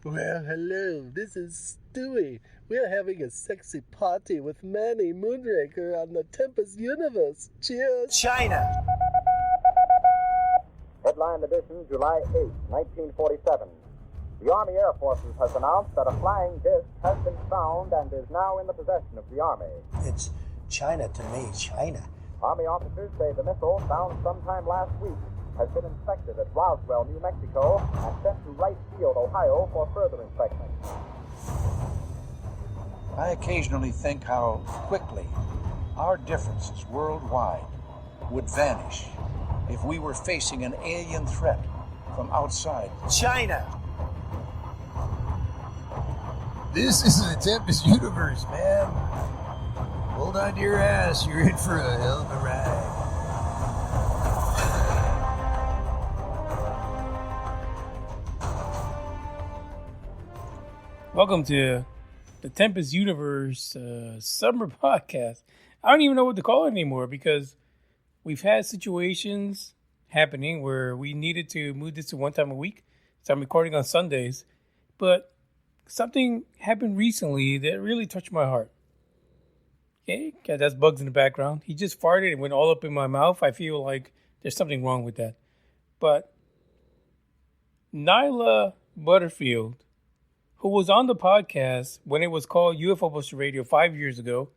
Well, hello, this is Stewie. We're having a sexy party with Manny Moonraker on the Tempest Universe. Cheers! China! Headline edition, July 8, 1947. The Army Air Forces has announced that a flying disc has been found and is now in the possession of the Army. It's China to me, China. Army officers say the missile, found sometime last week, has been inspected at Roswell, New Mexico, and sent to Wright Field, Ohio, for further inspection. I occasionally think how quickly our differences worldwide would vanish if we were facing an alien threat from outside. China! This is the Tempest Universe, man. Hold on to your ass. You're in for a hell of a ride. Welcome to the Tempest Universe summer podcast. I don't even know what to call it anymore because we've had situations happening where we needed to move this to one time a week. So I'm recording on Sundays. But something happened recently that really touched my heart. Okay, that's Bugs in the background. He just farted and went all up in my mouth. I feel like there's something wrong with that. But Nyla Butterfield, who was on the podcast when it was called UFO Buster Radio 5 years ago,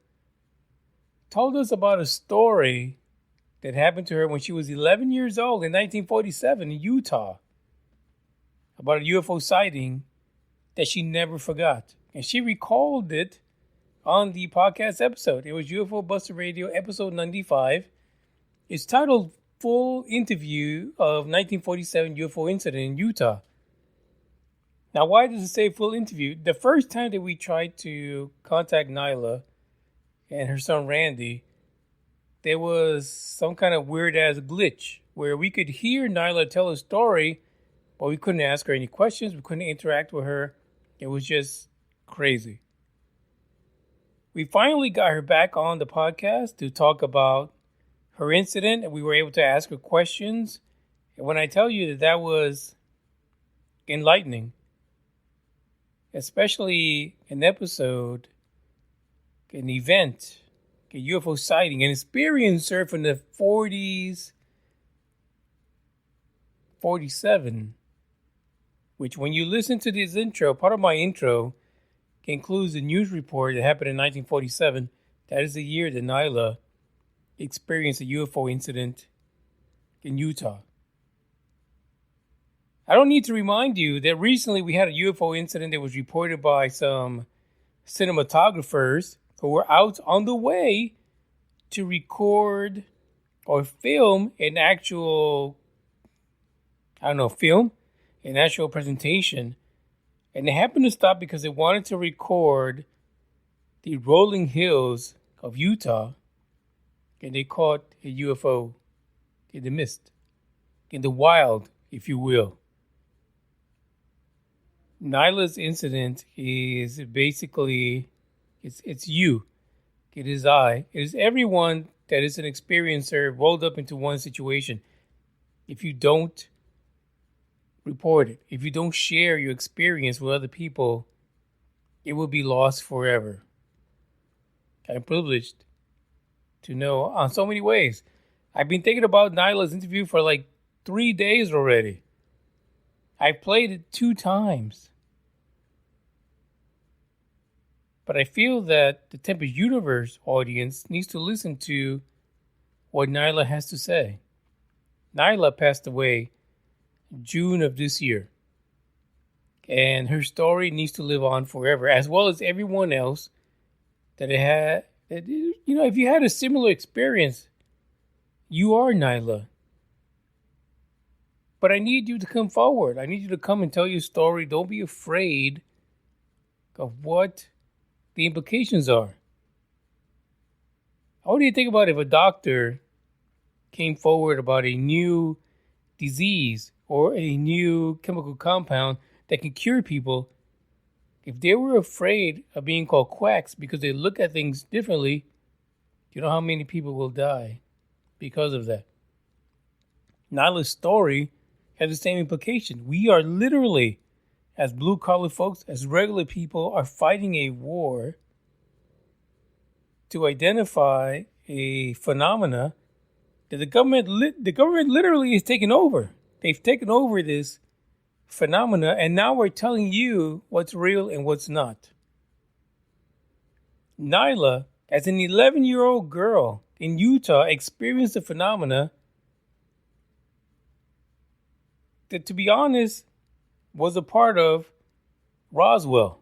told us about a story that happened to her when she was 11 years old in 1947 in Utah, about a UFO sighting that she never forgot. And she recalled it on the podcast episode. It was UFO Buster Radio episode 95. It's titled Full Interview of 1947 UFO Incident in Utah. Now, why does it say full interview? The first time that we tried to contact Nyla and her son Randy, there was some kind of weird-ass glitch where we could hear Nyla tell a story, but we couldn't ask her any questions. We couldn't interact with her. It was just crazy. We finally got her back on the podcast to talk about her incident, and we were able to ask her questions. And when I tell you that was enlightening, especially an episode, an event, a UFO sighting, an experiencer from the 40s, 47, which when you listen to this intro, part of my intro includes a news report that happened in 1947. That is the year that Nyla experienced a UFO incident in Utah. I don't need to remind you that recently we had a UFO incident that was reported by some cinematographers who were out on the way to record or film an actual, an actual presentation. And they happened to stop because they wanted to record the rolling hills of Utah. And they caught a UFO in the mist, in the wild, if you will. Nyla's incident is basically, it's you. It is I. It is everyone that is an experiencer rolled up into one situation. If you don't report it, if you don't share your experience with other people, it will be lost forever. I'm privileged to know on so many ways. I've been thinking about Nyla's interview for like 3 days already. I played it 2 times. But I feel that the Tempest Universe audience needs to listen to what Nyla has to say. Nyla passed away June of this year. And her story needs to live on forever, as well as everyone else that it had. If you had a similar experience, you are Nyla. But I need you to come forward. I need you to come and tell your story. Don't be afraid of what the implications are. What do you think about if a doctor came forward about a new disease or a new chemical compound that can cure people? If they were afraid of being called quacks because they look at things differently, do you know how many people will die because of that? Nyla's story has the same implication. We are literally as blue-collar folks, as regular people, are fighting a war to identify a phenomena that the government literally is taking over. They've taken over this phenomena, and now we're telling you what's real and what's not. Nyla, as an 11-year-old girl in Utah, experienced the phenomena that, to be honest, was a part of Roswell,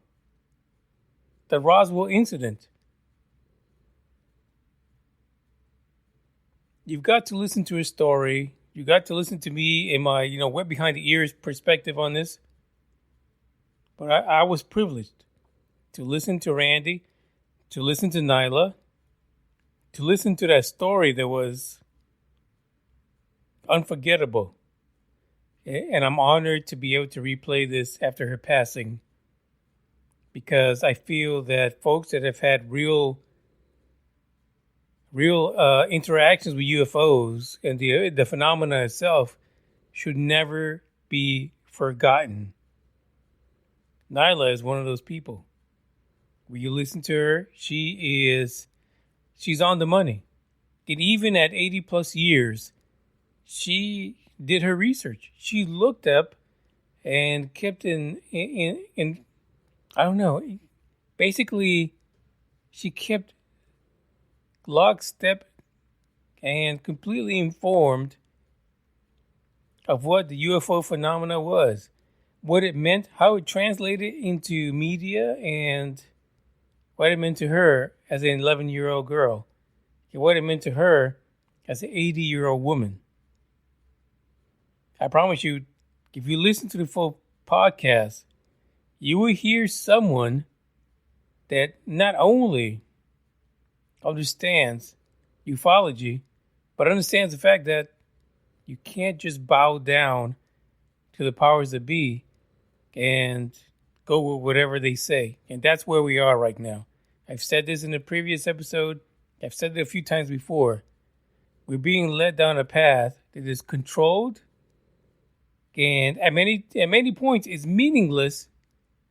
the Roswell incident. You've got to listen to her story. You got to listen to me in my, wet behind the ears perspective on this. But I was privileged to listen to Randy, to listen to Nyla, to listen to that story that was unforgettable. And I'm honored to be able to replay this after her passing, because I feel that folks that have had real interactions with UFOs and the phenomena itself should never be forgotten. Nyla is one of those people. When you listen to her, she's on the money. And even at 80 plus years, she did her research. She looked up and kept in I don't know. Basically, she kept lockstep and completely informed of what the UFO phenomena was, what it meant, how it translated into media, and what it meant to her as an 11-year-old girl, and what it meant to her as an 80-year-old woman. I promise you, if you listen to the full podcast, you will hear someone that not only understands ufology, but understands the fact that you can't just bow down to the powers that be and go with whatever they say. And that's where we are right now. I've said this in a previous episode. I've said it a few times before. We're being led down a path that is controlled, and at many points is meaningless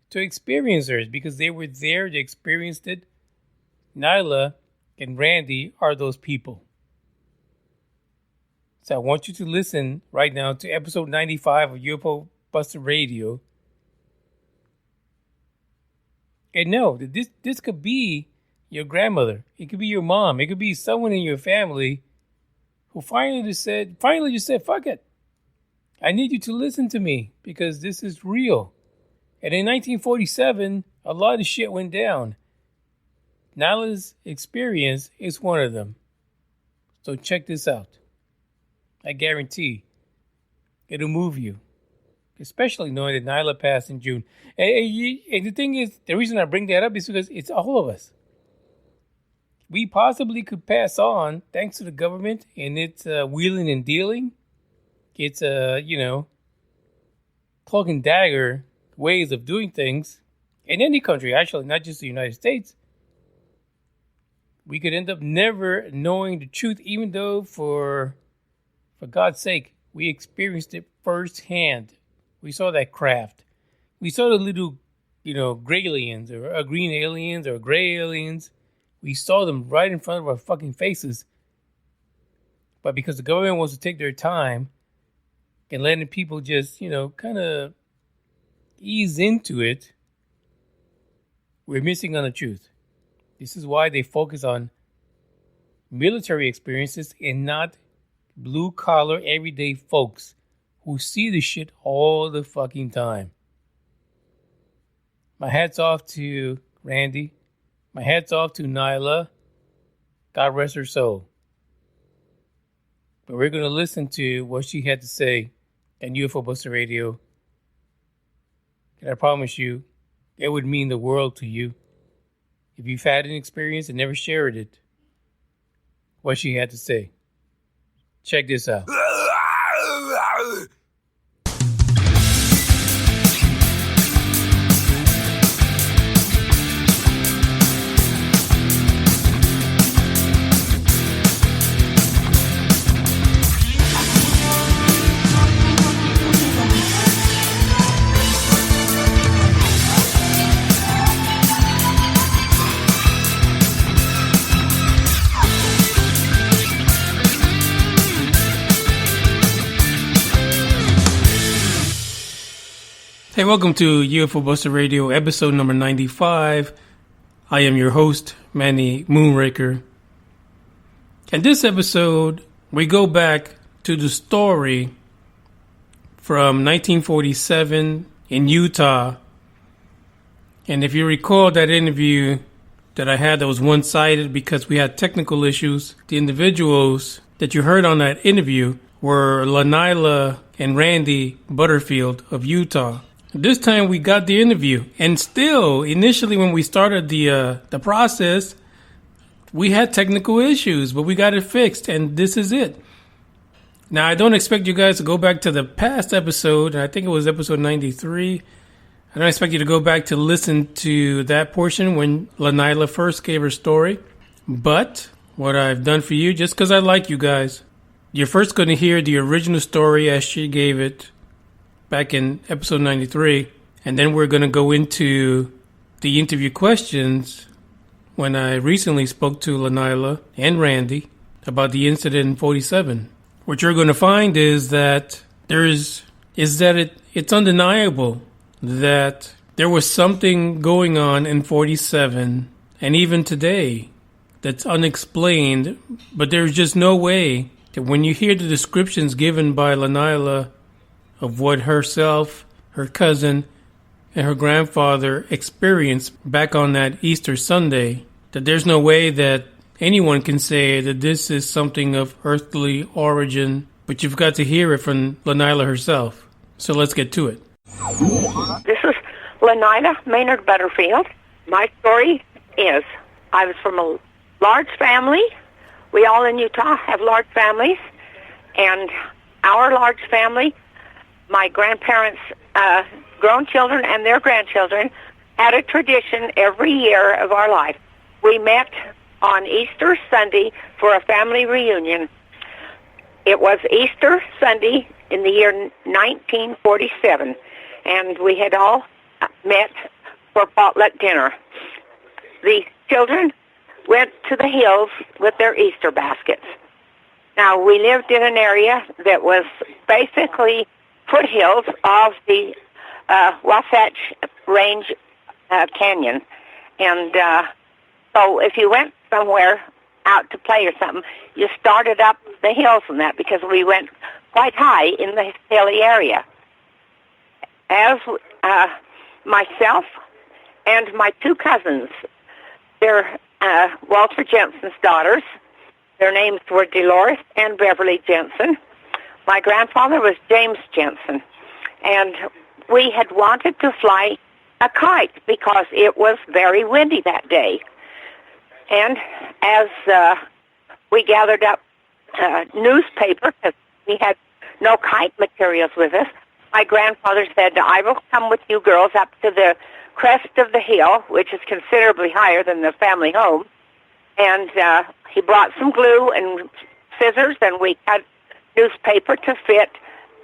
to experiencers because they were there, they experienced it. Nyla and Randy are those people. So I want you to listen right now to episode 95 of UFO Buster Radio. And know that this could be your grandmother. It could be your mom. It could be someone in your family who finally just said, fuck it. I need you to listen to me because this is real. And in 1947, a lot of shit went down. Nyla's experience is one of them. So check this out. I guarantee it'll move you. Especially knowing that Nyla passed in June. And the thing is, the reason I bring that up is because it's all of us. We possibly could pass on, thanks to the government and its wheeling and dealing, its, cloak and dagger ways of doing things in any country, actually, not just the United States. We could end up never knowing the truth, even though, for God's sake, we experienced it firsthand. We saw that craft. We saw the little, gray aliens or green aliens or gray aliens. We saw them right in front of our fucking faces. But because the government wants to take their time and letting people just, kind of ease into it, we're missing on the truth. This is why they focus on military experiences and not blue-collar, everyday folks who see this shit all the fucking time. My hat's off to Randy. My hat's off to Nyla. God rest her soul. But we're going to listen to what she had to say on UFO Buster Radio. And I promise you, it would mean the world to you if you've had an experience and never shared it, what she had to say. Check this out. Hey, welcome to UFO Buster Radio, episode number 95. I am your host, Manny Moonraker. In this episode, we go back to the story from 1947 in Utah. And if you recall that interview that I had that was one-sided because we had technical issues, the individuals that you heard on that interview were Lanila and Randy Butterfield of Utah. This time we got the interview, and still, initially when we started the process, we had technical issues, but we got it fixed, and this is it. Now, I don't expect you guys to go back to the past episode. I think it was episode 93. I don't expect you to go back to listen to that portion when Lanila first gave her story. But what I've done for you, just because I like you guys, you're first going to hear the original story as she gave it back in episode 93. And then we're going to go into the interview questions when I recently spoke to Lanila and Randy about the incident in 47. What you're going to find is that it's undeniable that there was something going on in 47 and even today that's unexplained, but there's just no way that when you hear the descriptions given by Lanila of what herself, her cousin, and her grandfather experienced back on that Easter Sunday, that there's no way that anyone can say that this is something of earthly origin, but you've got to hear it from Lanila herself. So let's get to it. This is Lanila Maynard Butterfield. My story is I was from a large family. We all in Utah have large families. And our large family, my grandparents' grown children and their grandchildren, had a tradition every year of our life. We met on Easter Sunday for a family reunion. It was Easter Sunday in the year 1947, and we had all met for potluck dinner. The children went to the hills with their Easter baskets. Now, we lived in an area that was basically foothills of the Wasatch Range Canyon, and so if you went somewhere out to play or something, you started up the hills and that because we went quite high in the hilly area. As myself and my two cousins, they're Walter Jensen's daughters. Their names were Dolores and Beverly Jensen. My grandfather was James Jensen, and we had wanted to fly a kite because it was very windy that day. And as we gathered up newspaper, because we had no kite materials with us, my grandfather said, I will come with you girls up to the crest of the hill, which is considerably higher than the family home. And he brought some glue and scissors, and we cut newspaper to fit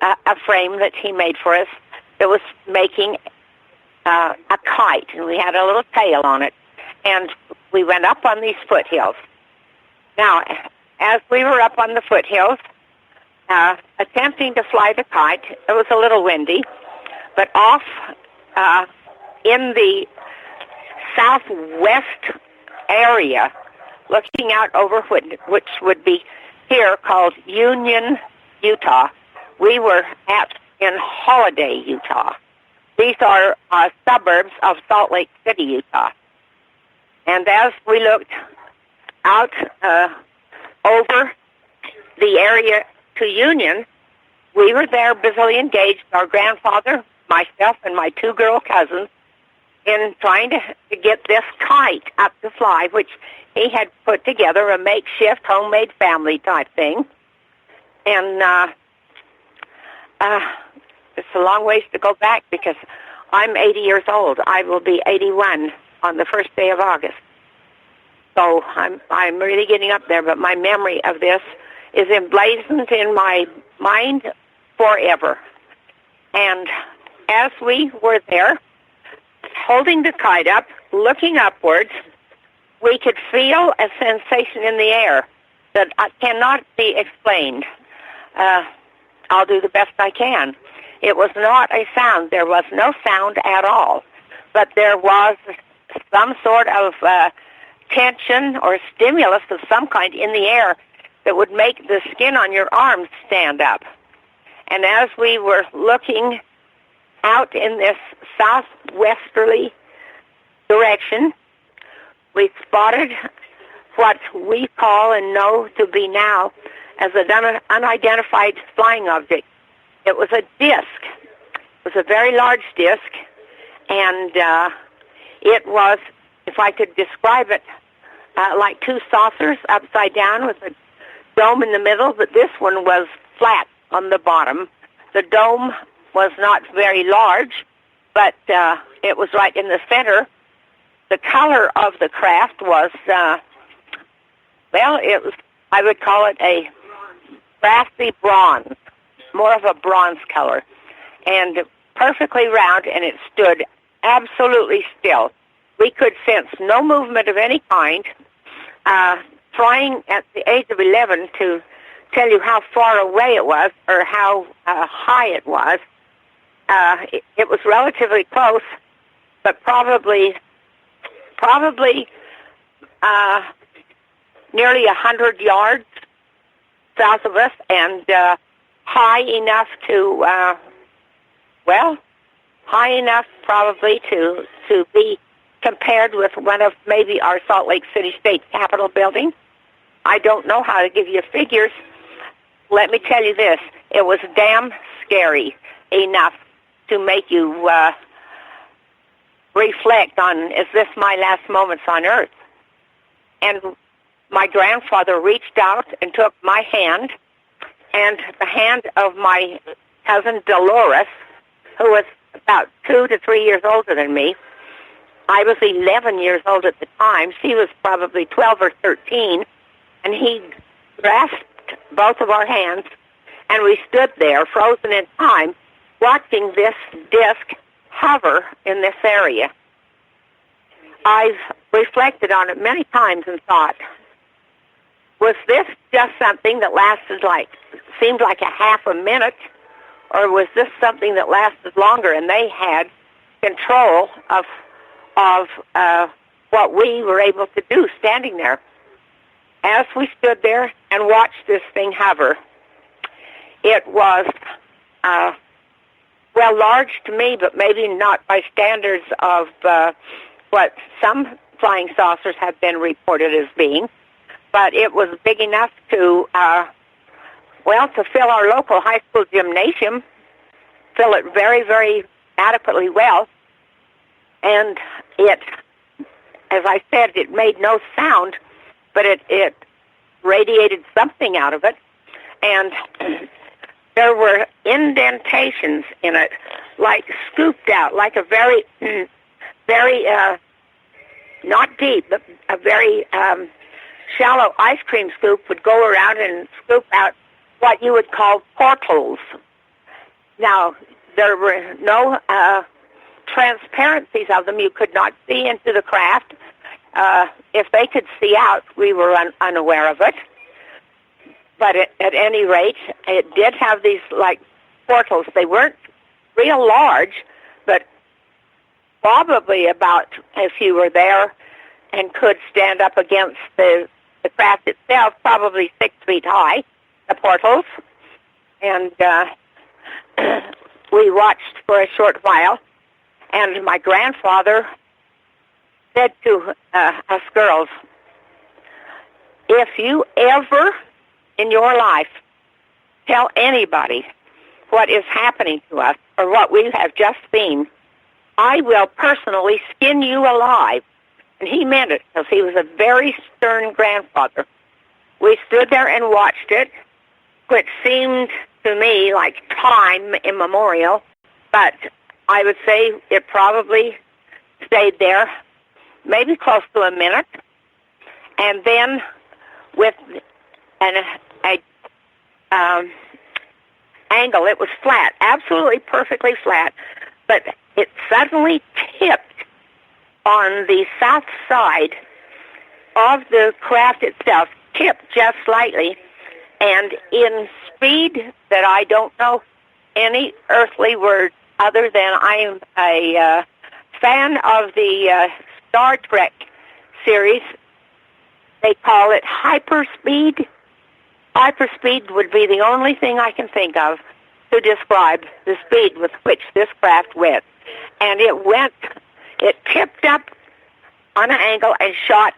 a frame that he made for us that was making a kite, and we had a little tail on it. And we went up on these foothills. Now, as we were up on the foothills, attempting to fly the kite, it was a little windy, but off in the southwest area, looking out over which would be here called Union, Utah, we were in Holiday, Utah. These are suburbs of Salt Lake City, Utah. And as we looked out over the area to Union, we were there busily engaged, our grandfather, myself, and my two girl cousins, in trying to get this kite up to fly, which he had put together, a makeshift homemade family type thing. And it's a long ways to go back because I'm 80 years old. I will be 81 on the first day of August. So I'm really getting up there, but my memory of this is emblazoned in my mind forever. And as we were there, holding the kite up, looking upwards, we could feel a sensation in the air that cannot be explained. I'll do the best I can. It was not a sound. There was no sound at all. But there was some sort of tension or stimulus of some kind in the air that would make the skin on your arms stand up. And as we were looking out in this southwesterly direction, we spotted what we call and know to be now as an unidentified flying object. It was a disc. It was a very large disc, and it was, if I could describe it, like two saucers upside down with a dome in the middle, but this one was flat on the bottom. The dome was not very large, but it was right in the center. The color of the craft was, it was, I would call it a brassy bronze, more of a bronze color, and perfectly round, and it stood absolutely still. We could sense no movement of any kind. Trying at the age of 11 to tell you how far away it was or how high it was, it was relatively close, but probably nearly 100 yards south of us, and high enough to, high enough probably to be compared with one of maybe our Salt Lake City State Capitol building. I don't know how to give you figures. Let me tell you this. It was damn scary enough to make you reflect on, is this my last moments on Earth? And my grandfather reached out and took my hand and the hand of my cousin Dolores, who was about 2 to 3 years older than me. I was 11 years old at the time. She was probably 12 or 13. And he grasped both of our hands, and we stood there, frozen in time, watching this disc hover in this area. I've reflected on it many times and thought, was this just something that seemed like a half a minute, or was this something that lasted longer and they had control of what we were able to do standing there? As we stood there and watched this thing hover, it was, large to me, but maybe not by standards of what some flying saucers have been reported as being, but it was big enough to fill our local high school gymnasium, fill it very, very adequately well, and it, as I said, it made no sound, but it radiated something out of it, and there were indentations in it, like scooped out, like a very, very, not deep, but a very shallow ice cream scoop would go around and scoop out what you would call portholes. Now, there were no transparencies of them. You could not see into the craft. If they could see out, we were unaware of it. But at any rate, it did have these, like, portals. They weren't real large, but probably about, if you were there and could stand up against the craft itself, probably 6 feet high, the portals. And we watched for a short while, and my grandfather said to us girls, if you ever in your life tell anybody what is happening to us or what we have just seen, I will personally skin you alive. And he meant it, because he was a very stern grandfather. We stood there and watched it, which seemed to me like time immemorial, but I would say it probably stayed there maybe close to a minute, and then with an angle, it was flat, absolutely perfectly flat, but it suddenly tipped on the south side of the craft itself, tipped just slightly, and in speed that I don't know any earthly word other than I'm a fan of the Star Trek series. They call it hyperspeed. Hyperspeed would be the only thing I can think of to describe the speed with which this craft went. And it tipped up on an angle and shot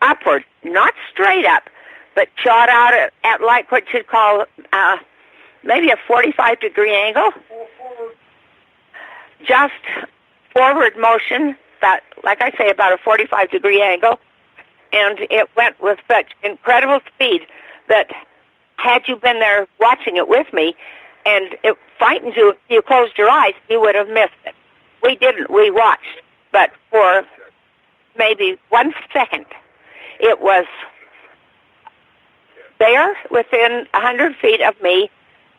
upward, not straight up, but shot out at like what you'd call maybe a 45-degree angle. Just forward motion, that, like I say, about a 45-degree angle. And it went with such incredible speed that had you been there watching it with me and it frightened you, if you closed your eyes, you would have missed it. We didn't. We watched. But for maybe 1 second, it was there within 100 feet of me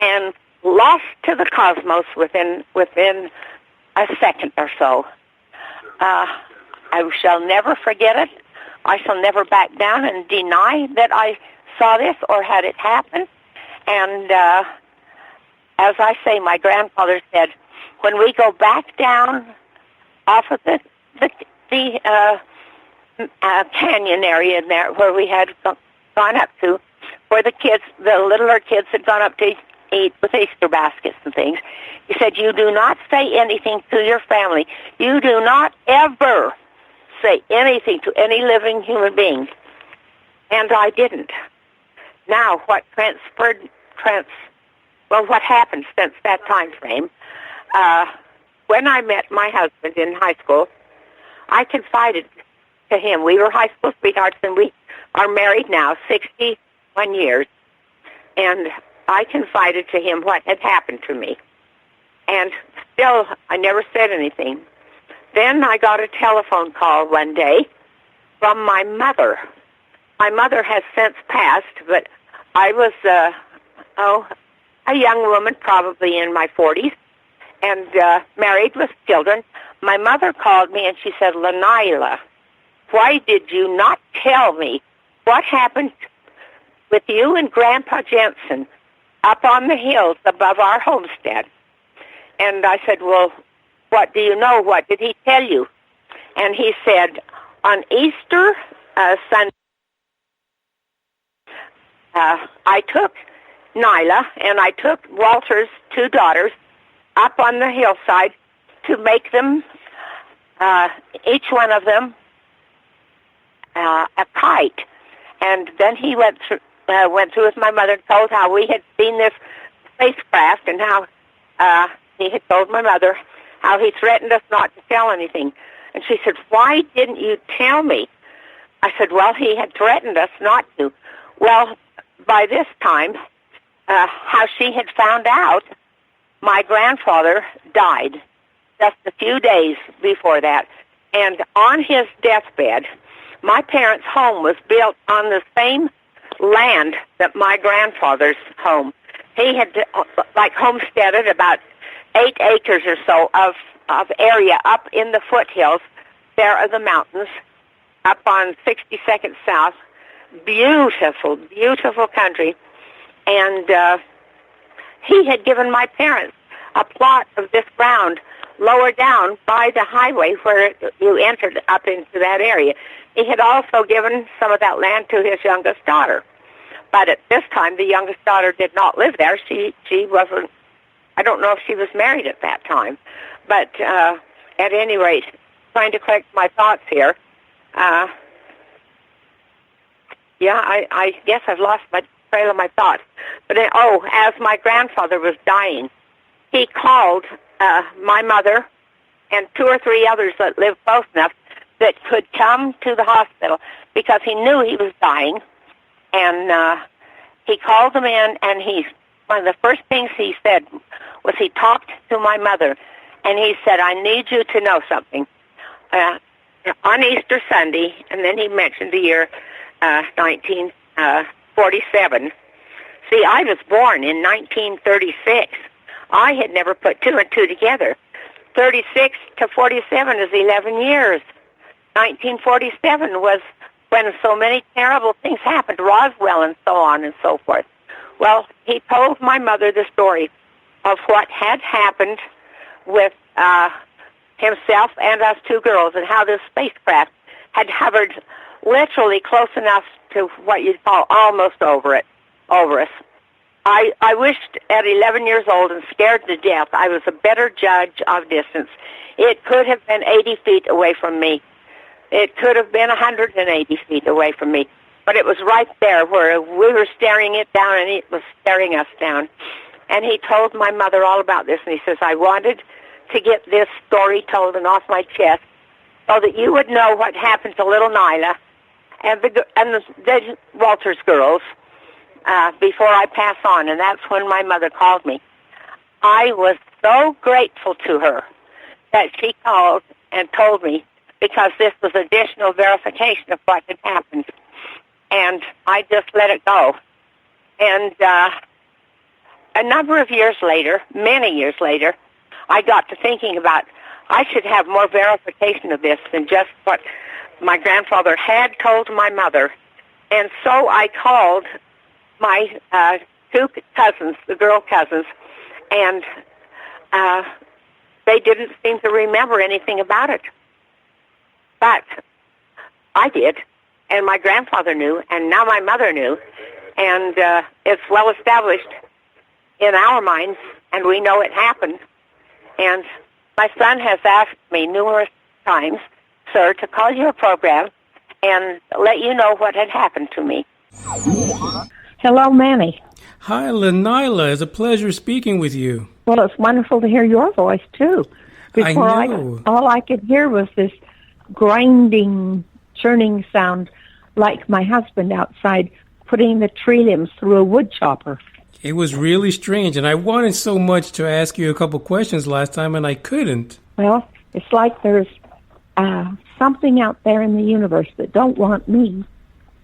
and lost to the cosmos within a second or so. I shall never forget it. I shall never back down and deny that I saw this or had it happen. And as I say, my grandfather said, when we go back down off of the canyon area in there where we had gone up to, where the littler kids had gone up to eat with Easter baskets and things, he said, you do not say anything to your family. You do not ever say anything to any living human being. And I didn't. Now, what what happened since that time frame, when I met my husband in high school, I confided to him. We were high school sweethearts, and we are married now, 61 years. And I confided to him what had happened to me. And still, I never said anything. Then I got a telephone call one day from my mother. My mother has since passed, but I was, a young woman, probably in my 40s, and married with children. My mother called me and she said, Lanila, why did you not tell me what happened with you and Grandpa Jensen up on the hills above our homestead? And I said, well, what do you know? What did he tell you? And he said, on Easter Sunday, I took Nyla and I took Walter's 2 daughters up on the hillside to make them, each one of them, a kite. And then he went through with my mother and told how we had seen this spacecraft and how he had told my mother how he threatened us not to tell anything. And she said, why didn't you tell me? I said, well, he had threatened us not to. Well, by this time, how she had found out, my grandfather died just a few days before that. And on his deathbed, my parents' home was built on the same land that my grandfather's home. He had, homesteaded about 8 acres or so of area up in the foothills. There are the mountains up on 62nd South. Beautiful, beautiful country. And he had given my parents a plot of this ground lower down by the highway where you entered up into that area. He had also given some of that land to his youngest daughter. But at this time, the youngest daughter did not live there. She wasn't, I don't know if she was married at that time. But at any rate, trying to collect my thoughts here, I guess I've lost my trail of my thoughts. But, as my grandfather was dying, he called my mother and 2 or 3 others that lived close enough that could come to the hospital because he knew he was dying. And he called them in, and one of the first things he said was he talked to my mother, and he said, I need you to know something. On Easter Sunday, and then he mentioned the year 1947. See, I was born in 1936. I had never put 2 and 2 together. 36 to 47 is 11 years. 1947 was when so many terrible things happened, Roswell and so on and so forth. Well, he told my mother the story of what had happened with himself and us two girls, and how this spacecraft had hovered literally close enough to what you'd call almost over us. I wished at 11 years old and scared to death I was a better judge of distance. It could have been 80 feet away from me. It could have been 180 feet away from me. But it was right there where we were staring it down and it was staring us down. And he told my mother all about this, and he says, I wanted to get this story told and off my chest so that you would know what happened to little Nyla and the Walters girls before I pass on. And that's when my mother called me. I was so grateful to her that she called and told me, because this was additional verification of what had happened. And I just let it go. And a number of years later, many years later, I got to thinking about I should have more verification of this than just what my grandfather had told my mother. And so I called my two cousins, the girl cousins, and they didn't seem to remember anything about it. But I did, and my grandfather knew, and now my mother knew, and it's well established in our minds, and we know it happened. And my son has asked me numerous times, sir, to call your program and let you know what had happened to me. Hello, Manny. Hi, Lenila. It's a pleasure speaking with you. Well, it's wonderful to hear your voice, too. Before I know. all I could hear was this grinding, churning sound like my husband outside putting the tree limbs through a wood chopper. It was really strange, and I wanted so much to ask you a couple questions last time, and I couldn't. Well, it's like there's something out there in the universe that don't want me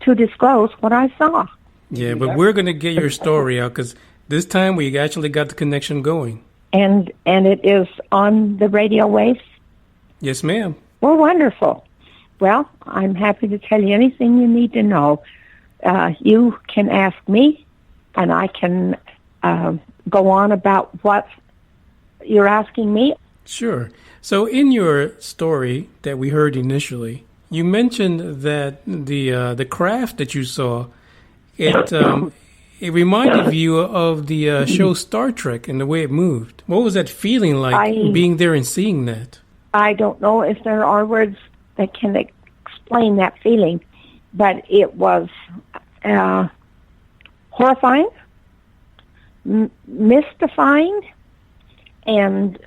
to disclose what I saw. Yeah, but we're going to get your story out, because this time we actually got the connection going. And it is on the radio waves? Yes, ma'am. Well, wonderful. Well, I'm happy to tell you anything you need to know. You can ask me, and I can go on about what you're asking me. Sure. So in your story that we heard initially, you mentioned that the craft that you saw, it reminded you of the show Star Trek and the way it moved. What was that feeling like, being there and seeing that? I don't know if there are words that can explain that feeling, but it was horrifying, mystifying, and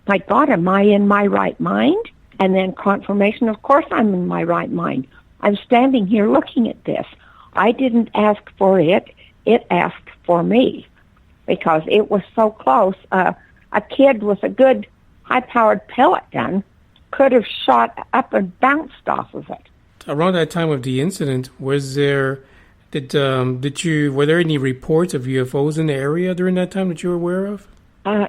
my God, am I in my right mind? And then confirmation, of course I'm in my right mind. I'm standing here looking at this. I didn't ask for it. It asked for me because it was so close. A kid with a good high-powered pellet gun could have shot up and bounced off of it. Around that time of the incident, were there any reports of UFOs in the area during that time that you were aware of?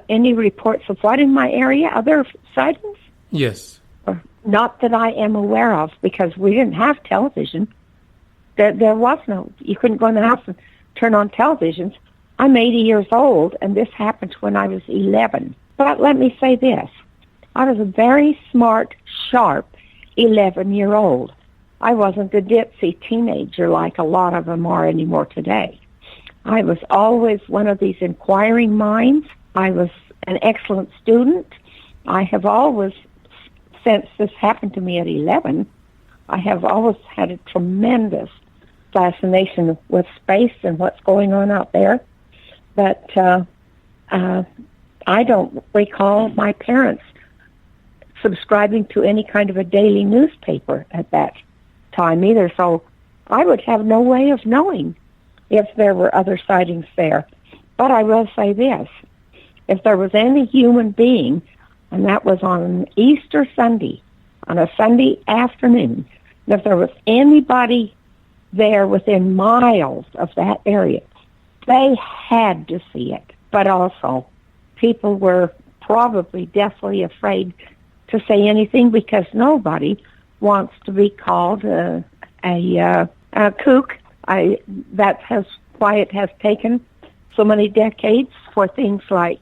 Any reports of what in my area? Other sightings? Yes. Not that I am aware of, because we didn't have television. There was no. You couldn't go in the house and turn on televisions. I'm 80 years old, and this happened when I was 11. But let me say this. I was a very smart, sharp 11-year-old. I wasn't a ditzy teenager like a lot of them are anymore today. I was always one of these inquiring minds. I was an excellent student. I have always, since this happened to me at 11, I have always had a tremendous fascination with space and what's going on out there. But I don't recall my parents subscribing to any kind of a daily newspaper at that time either, so I would have no way of knowing if there were other sightings there. But I will say this, if there was any human being, and that was on Easter Sunday, on a Sunday afternoon, and if there was anybody there within miles of that area, they had to see it. But also, people were probably deathly afraid to say anything because nobody wants to be called a kook. That's why it has taken so many decades for things like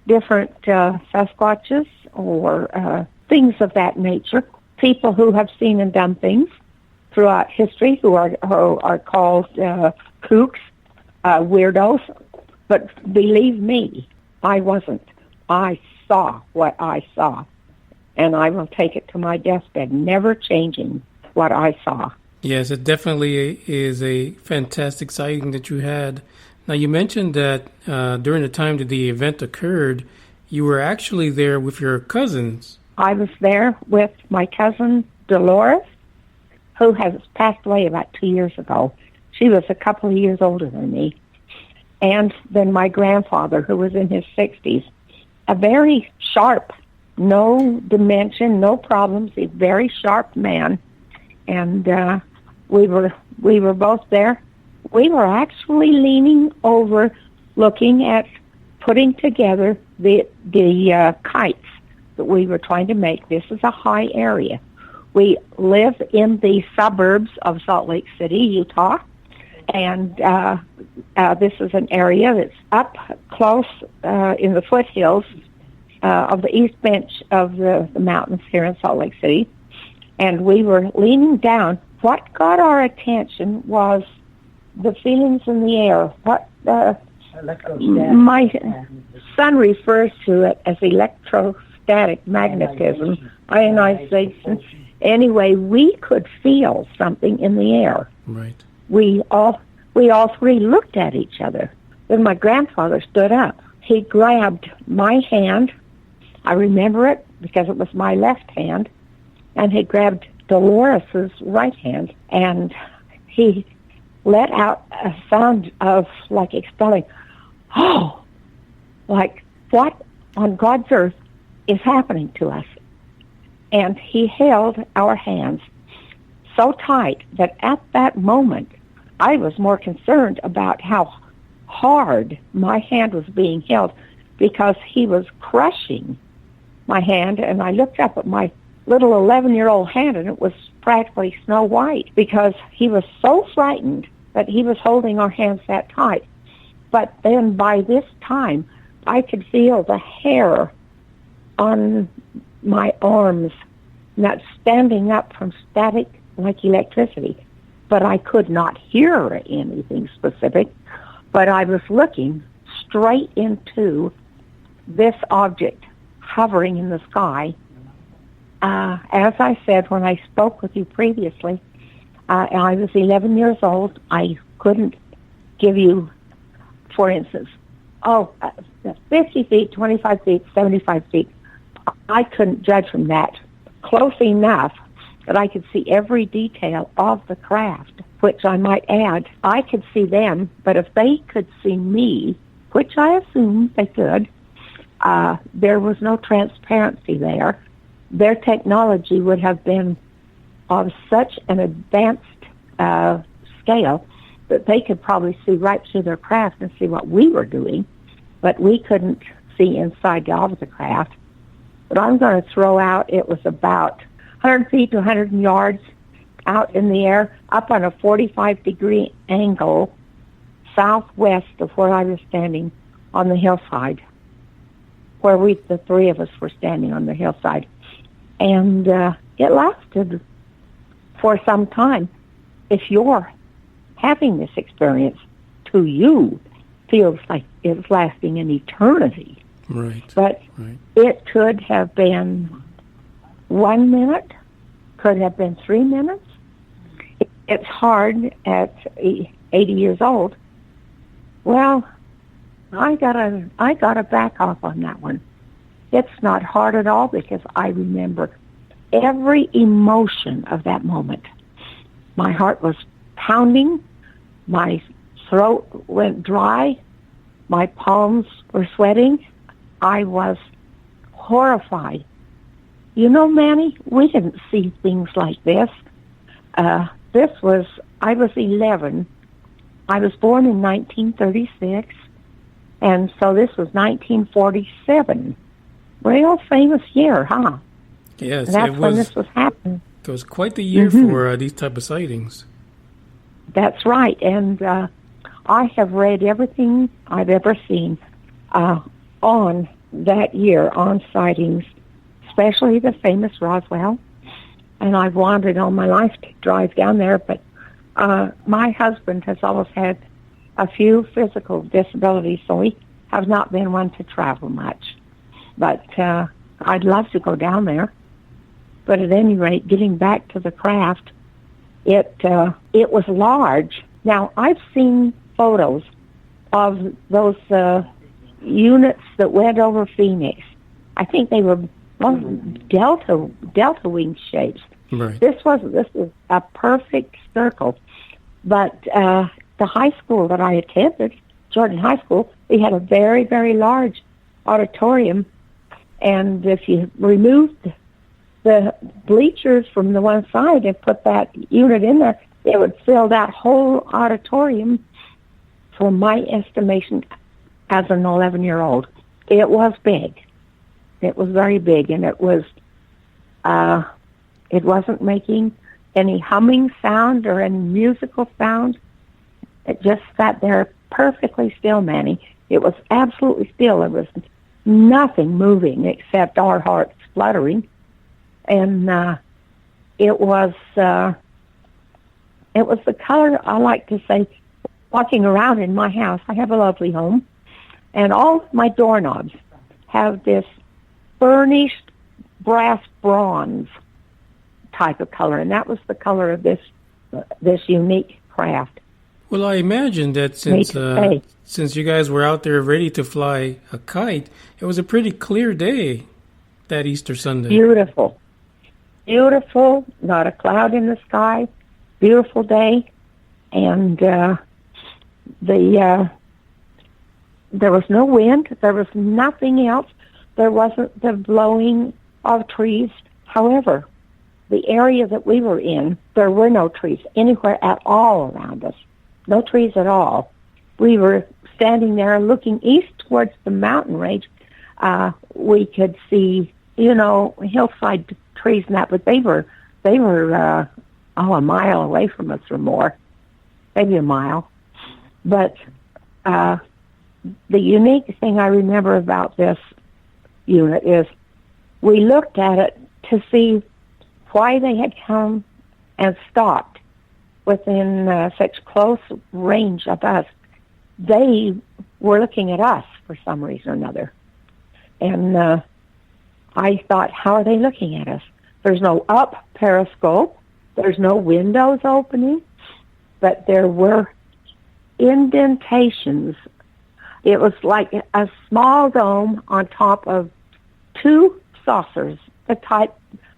different Sasquatches or things of that nature. People who have seen and done things throughout history who are called kooks, weirdos. But believe me, I wasn't. I saw what I saw, and I will take it to my deathbed, never changing what I saw. Yes, it definitely is a fantastic sighting that you had. Now, you mentioned that during the time that the event occurred, you were actually there with your cousins. I was there with my cousin Dolores, who has passed away about 2 years ago. She was a couple of years older than me. And then my grandfather, who was in his 60s, a very sharp, no dementia, no problems, a very sharp man. And we were both there. We were actually leaning over, looking at putting together the kites that we were trying to make. This is a high area. We live in the suburbs of Salt Lake City, Utah, and this is an area that's up close in the foothills of the east bench of the mountains here in Salt Lake City, and we were leaning down. What got our attention was the feelings in the air. What my son refers to it as electrostatic magnetism, ionization. Anyway, we could feel something in the air. Right. We all three looked at each other. Then my grandfather stood up. He grabbed my hand. I remember it because it was my left hand, and he grabbed Dolores's right hand, and he let out a sound of like expelling, oh, like what on God's earth is happening to us? And he held our hands so tight that at that moment I was more concerned about how hard my hand was being held because he was crushing my hand, and I looked up at my little 11-year-old hand, and it was practically snow white because he was so frightened that he was holding our hands that tight. But then by this time, I could feel the hair on my arms, not standing up from static like electricity. But I could not hear anything specific. But I was looking straight into this object hovering in the sky. As I said when I spoke with you previously, I was 11 years old. I couldn't give you, for instance, 50 feet, 25 feet, 75 feet. I couldn't judge from that. Close enough that I could see every detail of the craft, which I might add, I could see them, but if they could see me, which I assumed they could, there was no transparency there. Their technology would have been of such an advanced scale that they could probably see right through their craft and see what we were doing, but we couldn't see inside of the craft. But I'm going to throw out, it was about 100 feet to 100 yards out in the air, up on a 45-degree angle southwest of where I was standing on the hillside, where the three of us were standing on the hillside. And it lasted for some time. If you're having this experience, to you, feels like it's lasting an eternity. Right. But it could have been 1 minute, could have been 3 minutes. It's hard at 80 years old. Well, I gotta back off on that one. It's not hard at all because I remember every emotion of that moment. My heart was pounding, my throat went dry, my palms were sweating. I was horrified. You know, Manny, we didn't see things like this. I was 11. I was born in 1936, and so this was 1947. Real famous year, huh? Yes, and that's when this was happening. It was quite the year for these type of sightings. That's right, and I have read everything I've ever seen. on that year on sightings, especially the famous Roswell. And I've wanted all my life to drive down there, but my husband has always had a few physical disabilities, so we have not been one to travel much. But I'd love to go down there. But at any rate, getting back to the craft, it was large. Now, I've seen photos of those units that went over Phoenix. I think they were delta wing shapes. Right. This was a perfect circle. But the high school that I attended, Jordan High School, we had a very, very large auditorium. And if you removed the bleachers from the one side and put that unit in there, it would fill that whole auditorium, from my estimation, as an 11-year-old. It was big. It was very big, and it wasn't making any humming sound or any musical sound. It just sat there perfectly still, Manny. It was absolutely still. There was nothing moving except our hearts fluttering. And it was the color, I like to say, walking around in my house. I have a lovely home, and all my doorknobs have this burnished brass bronze type of color, and that was the color of this unique craft. Well, I imagine that since you guys were out there ready to fly a kite, it was a pretty clear day that Easter Sunday. Beautiful, not a cloud in the sky. Beautiful day, and there was no wind. There was nothing else. There wasn't the blowing of trees. However, the area that we were in, there were no trees anywhere at all around us. No trees at all. We were standing there looking east towards the mountain range. We could see, hillside trees and that, but they were a mile away from us or more, maybe a mile. But the unique thing I remember about this unit is we looked at it to see why they had come and stopped within such close range of us. They were looking at us for some reason or another. And I thought, how are they looking at us? There's no up periscope. There's no windows opening. But there were indentations. It was like a small dome on top of two saucers, the type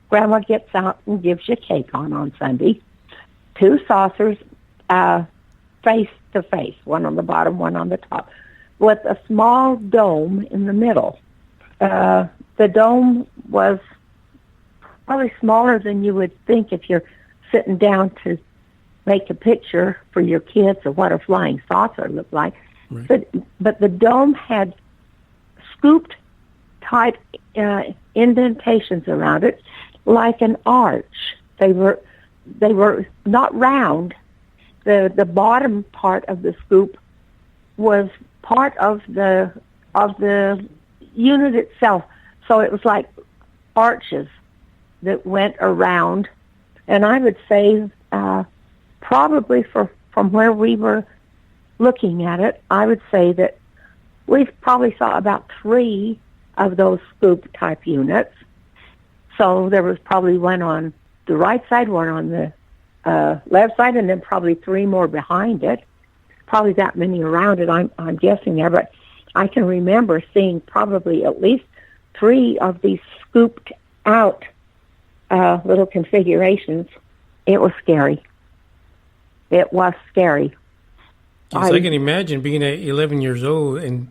Grandma gets out and gives you cake on Sunday. Two saucers face to face, one on the bottom, one on the top, with a small dome in the middle. The dome was probably smaller than you would think if you're sitting down to make a picture for your kids of what a flying saucer looked like. Right. But the dome had scooped type indentations around it, like an arch. They were not round. The bottom part of the scoop was part of the unit itself. So it was like arches that went around. And I would say probably from where we were looking at it, I would say that we probably saw about 3 of those scoop-type units. So there was probably one on the right side, one on the left side, and then probably 3 more behind it. Probably that many around it, I'm guessing there. But I can remember seeing probably at least 3 of these scooped-out little configurations. It was scary. It was scary. Yes, I can imagine being at 11 years old and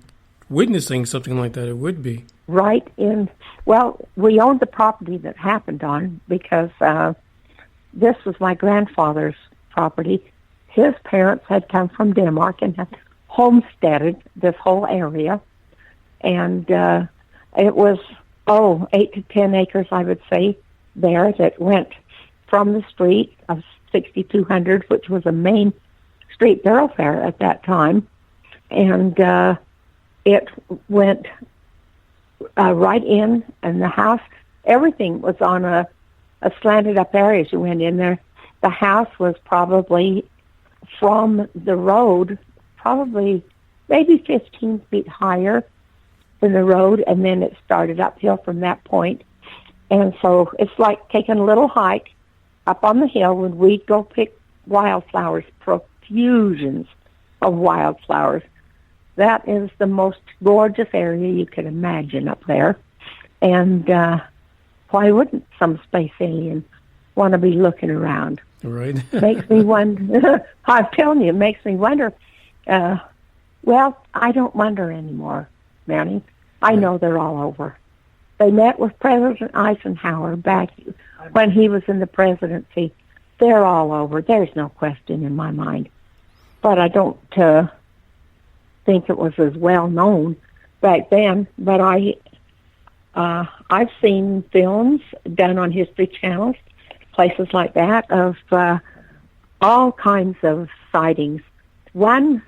witnessing something like that. It would be. Right in, well, we owned the property that happened on because this was my grandfather's property. His parents had come from Denmark and had homesteaded this whole area. And it was, 8 to 10 acres, I would say, there that went from the street of 6200, which was a main street thoroughfare at that time. And it went right in, and the house, everything was on a slanted up area as you went in there. The house was probably from the road, probably maybe 15 feet higher than the road, and then it started uphill from that point. And so it's like taking a little hike up on the hill when we'd go pick wildflowers, profusions of wildflowers. That is the most gorgeous area you could imagine up there. And why wouldn't some space alien want to be looking around? Right. Makes me wonder. I'm telling you, it makes me wonder. Well, I don't wonder anymore, Manny. I know they're all over. They met with President Eisenhower back when he was in the presidency. They're all over. There's no question in my mind. But I don't think it was as well known back then. But I've seen films done on History Channels, places like that, of all kinds of sightings. One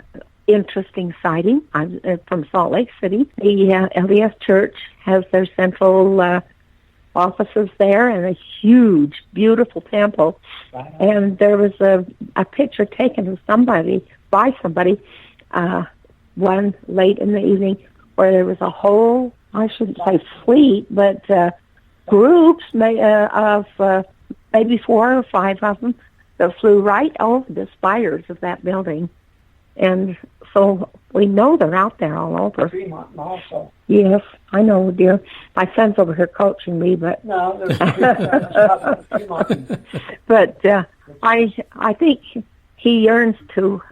interesting sighting from Salt Lake City. The LDS Church has their central offices there and a huge, beautiful temple. And there was a picture taken of somebody, one late in the evening, where there was a whole, I shouldn't say fleet, but groups of maybe 4 or 5 of them that flew right over the spires of that building. And so we know they're out there all over. Fremont also. Yes, I know, dear. My son's over here coaching me, but no, there's Fremont. But I think he yearns to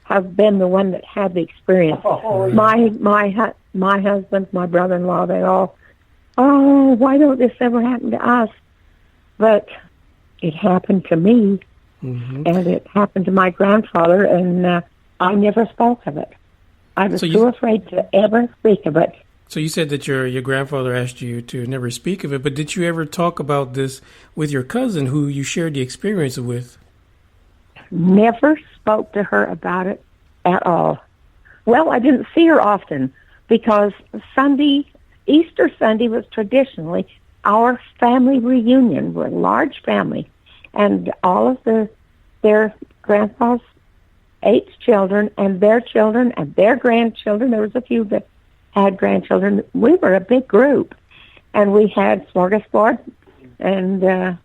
have been the one that had the experience. Oh, yeah. My husband, my brother-in-law, they all, oh, why don't this ever happen to us? But it happened to me, and it happened to my grandfather, and I never spoke of it. I was too afraid to ever speak of it. So you said that your grandfather asked you to never speak of it, but did you ever talk about this with your cousin who you shared the experience with? Never spoke to her about it at all. Well, I didn't see her often because Easter Sunday was traditionally our family reunion. We're a large family, and all of their grandpa's 8 children and their grandchildren. There was a few that had grandchildren. We were a big group, and we had smorgasbord, and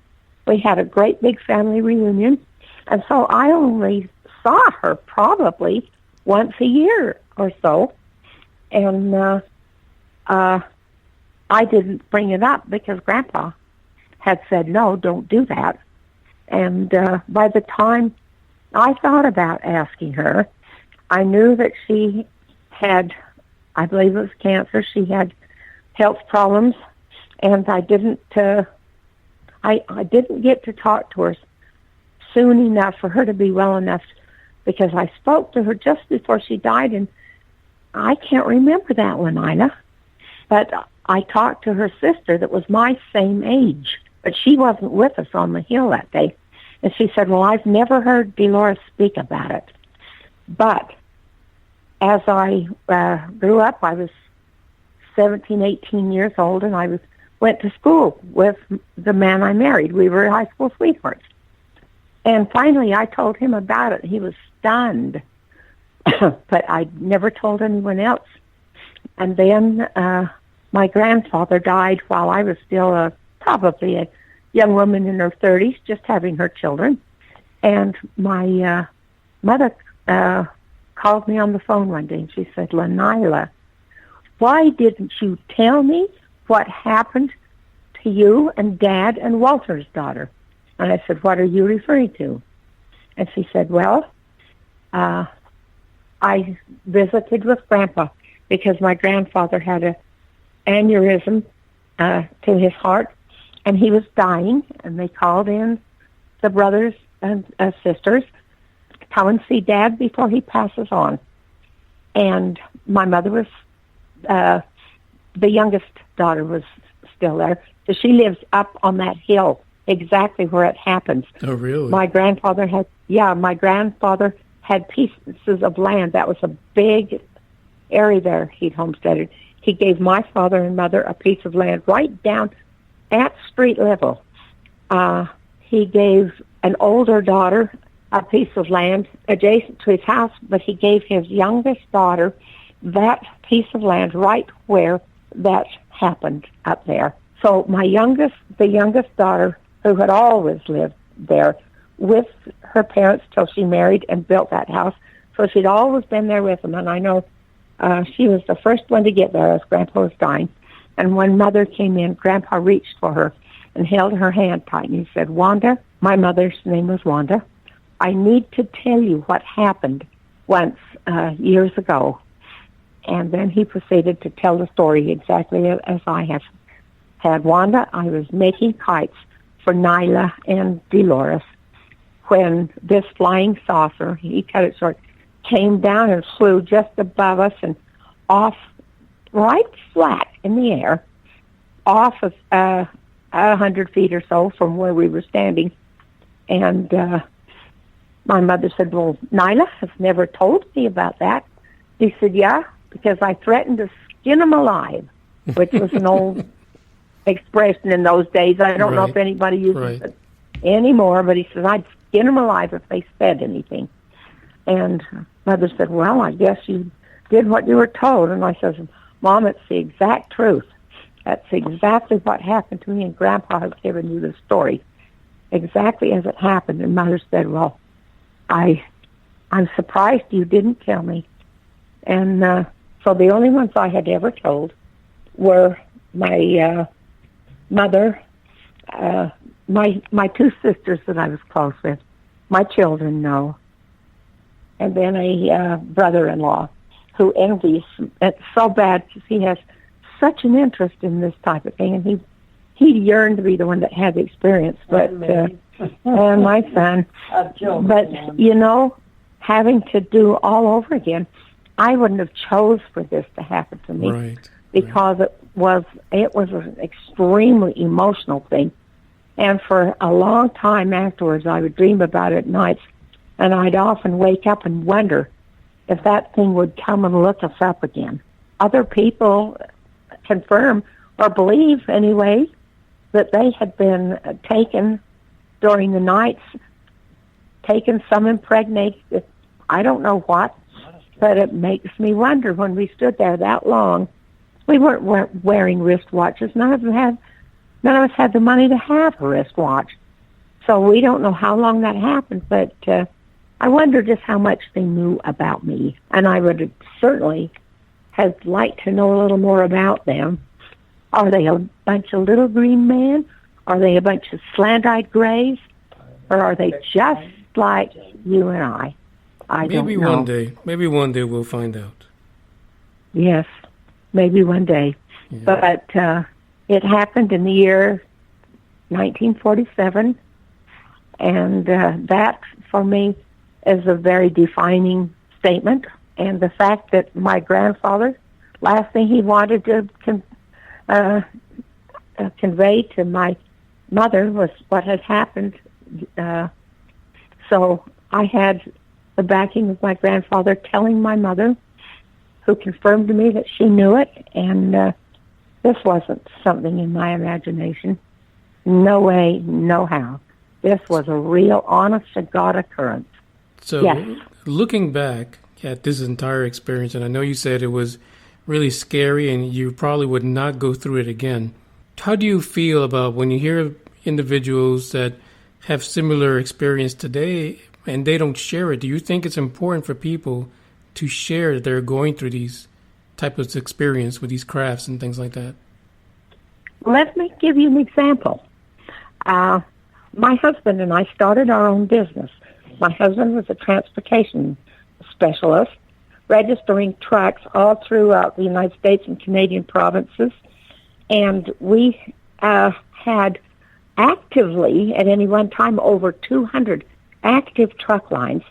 we had a great big family reunion. And so I only saw her probably once a year or so, and I didn't bring it up because Grandpa had said, no, don't do that. And by the time I thought about asking her, I knew that she had, I believe it was cancer. She had health problems, and I didn't get to talk to her soon enough for her to be well enough, because I spoke to her just before she died, and I can't remember that one, Ina. But I talked to her sister that was my same age, but she wasn't with us on the hill that day. And she said, well, I've never heard Dolores speak about it. But as I grew up, I was 17, 18 years old, and I went to school with the man I married. We were high school sweethearts. And finally, I told him about it. He was stunned. But I never told anyone else. And then my grandfather died while I was still probably a young woman in her 30s, just having her children. And my mother called me on the phone one day, and she said, Lanila, why didn't you tell me what happened to you and Dad and Walter's daughter? And I said, what are you referring to? And she said, well, I visited with Grandpa because my grandfather had an aneurysm to his heart, and he was dying, and they called in the brothers and sisters to come and see Dad before he passes on. And my mother was, the youngest daughter was still there. So she lives up on that hill, exactly where it happens. Oh, really? My grandfather had pieces of land. That was a big area there he'd homesteaded. he gave my father and mother a piece of land right down at street level. He gave an older daughter a piece of land adjacent to his house, but he gave his youngest daughter that piece of land right where that happened up there. So the youngest daughter, who had always lived there with her parents till she married and built that house, so she'd always been there with them. And I know she was the first one to get there as Grandpa was dying. And when Mother came in, Grandpa reached for her and held her hand tight, and he said, "Wanda," my mother's name was Wanda, "I need to tell you what happened once years ago." And then he proceeded to tell the story exactly as I have had. "Wanda, I was making kites for Nyla and Dolores when this flying saucer," he cut it short, "came down and flew just above us and off right flat in the air, off of 100 feet or so from where we were standing." And my mother said, "Well, Nyla has never told me about that." He said, "Yeah, because I threatened to skin him alive," which was an old expression in those days. I don't know if anybody uses it anymore, but he said, "I'd skin him alive if they said anything." And Mother said, "Well, I guess you did what you were told." And I said, "Mom, it's the exact truth. That's exactly what happened to me, and Grandpa has given you the story exactly as it happened." And Mother said, "Well, I'm surprised you didn't tell me." And so the only ones I had ever told were my mother, my two sisters that I was close with, my children know, and then a brother-in-law who envies it so bad because he has such an interest in this type of thing, and he yearned to be the one that had the experience, but and my son. But you know, having to do all over again, I wouldn't have chose for this to happen to me, because it was an extremely emotional thing, and for a long time afterwards, I would dream about it at nights, and I'd often wake up and wonder if that thing would come and look us up again. Other people confirm, or believe anyway, that they had been taken during the nights, some impregnated, I don't know what, but it makes me wonder when we stood there that long. We weren't wearing wristwatches. None of us had the money to have a wristwatch. So we don't know how long that happened, but I wonder just how much they knew about me. And I would certainly have liked to know a little more about them. Are they a bunch of little green men? Are they a bunch of slant-eyed grays? Or are they just like you and I? I don't know. Maybe one day we'll find out. Yes, maybe one day. Yeah. But it happened in the year 1947, and that, for me, is a very defining statement. And the fact that my grandfather, last thing he wanted to convey to my mother was what had happened. So I had the backing of my grandfather telling my mother, who confirmed to me that she knew it, and this wasn't something in my imagination. No way, no how. This was a real, honest-to-God occurrence. So, yes. Looking back at this entire experience, and I know you said it was really scary and you probably would not go through it again, how do you feel about when you hear individuals that have similar experience today and they don't share it? Do you think it's important for people to share that they're going through these types of experience with these crafts and things like that? Let me give you an example. My husband and I started our own business. My husband was a transportation specialist, registering trucks all throughout the United States and Canadian provinces. And we had actively, at any one time, over 200 active truck lines.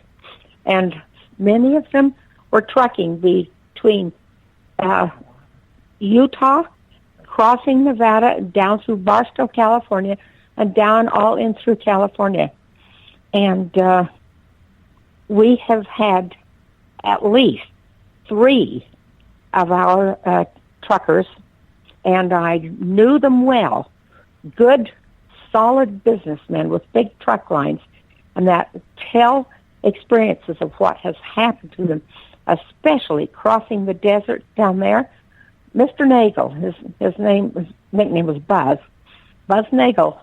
And many of them were trucking between Utah, crossing Nevada, down through Barstow, California, and down all in through California. And we have had at least 3 of our truckers, and I knew them well. Good, solid businessmen with big truck lines, and that tell experiences of what has happened to them, especially crossing the desert down there. Mr. Nagel, his nickname was Buzz. Buzz Nagel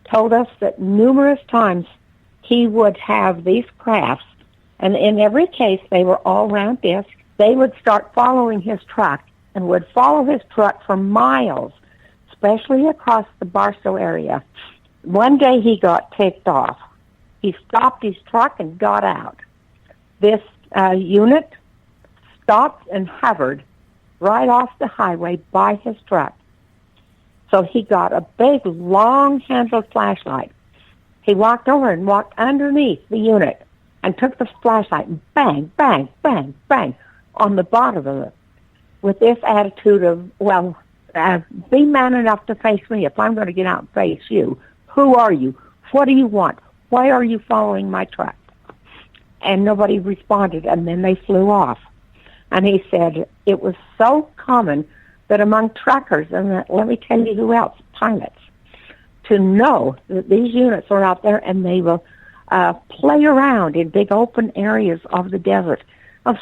told us that numerous times he would have these crafts, and in every case they were all round discs. They would start following his truck and would follow his truck for miles, especially across the Barstow area. One day he got ticked off. He stopped his truck and got out. This unit stopped and hovered right off the highway by his truck. So he got a big, long-handled flashlight. He walked over and walked underneath the unit and took the flashlight and bang, bang, bang, bang on the bottom of it with this attitude of, well, be man enough to face me if I'm going to get out and face you. Who are you? What do you want? Why are you following my truck? And nobody responded, and then they flew off. And he said it was so common that among truckers, and let me tell you who else, pilots, to know that these units are out there and they will play around in big open areas of the desert,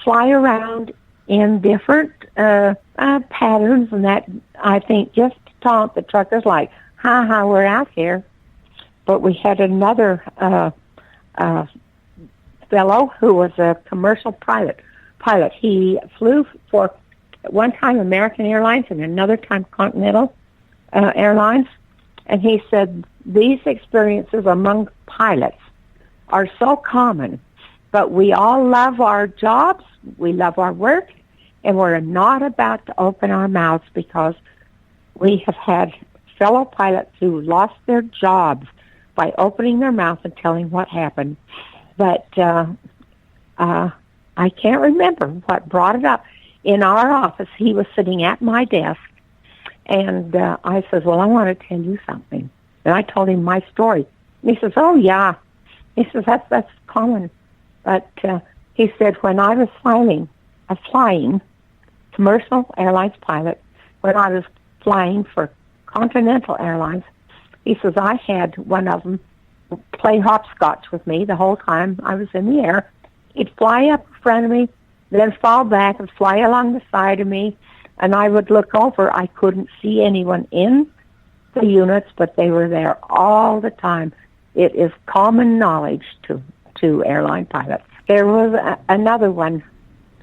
fly around in different patterns, and that, I think, just to taunt the truckers like, ha, we're out here. But we had another fellow who was a commercial pilot. He flew for, at one time, American Airlines and another time Continental Airlines. And he said these experiences among pilots are so common, but we all love our jobs, we love our work, and we're not about to open our mouths because we have had fellow pilots who lost their jobs by opening their mouth and telling what happened. But I can't remember what brought it up. In our office, he was sitting at my desk, and I said, well, I want to tell you something. And I told him my story. And he says, oh, yeah. He says, that's common. But he said, when I was flying commercial airlines pilot, when I was flying for Continental Airlines, he says, I had one of them play hopscotch with me the whole time I was in the air. He'd fly up in front of me, then fall back and fly along the side of me, and I would look over. I couldn't see anyone in the units, but they were there all the time. It is common knowledge to airline pilots. There was another one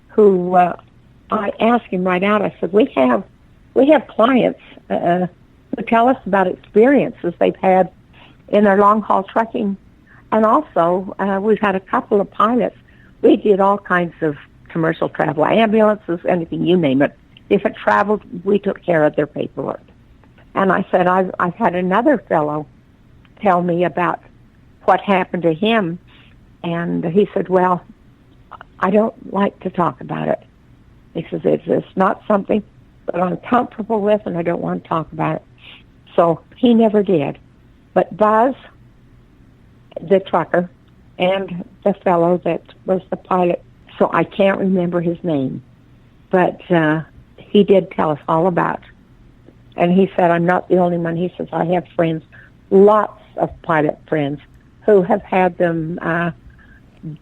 who I asked him right out. I said, we have clients who tell us about experiences they've had in their long-haul trucking. And also, we've had a couple of pilots. We did all kinds of commercial travel, ambulances, anything, you name it. If it traveled, we took care of their paperwork. And I said, I've had another fellow tell me about what happened to him. And he said, well, I don't like to talk about it. He says, it's not something that I'm comfortable with, and I don't want to talk about it. So he never did. But Buzz, the trucker, and the fellow that was the pilot, so I can't remember his name, but he did tell us all about. And he said, I'm not the only one. He says, I have friends, lots of pilot friends, who have had them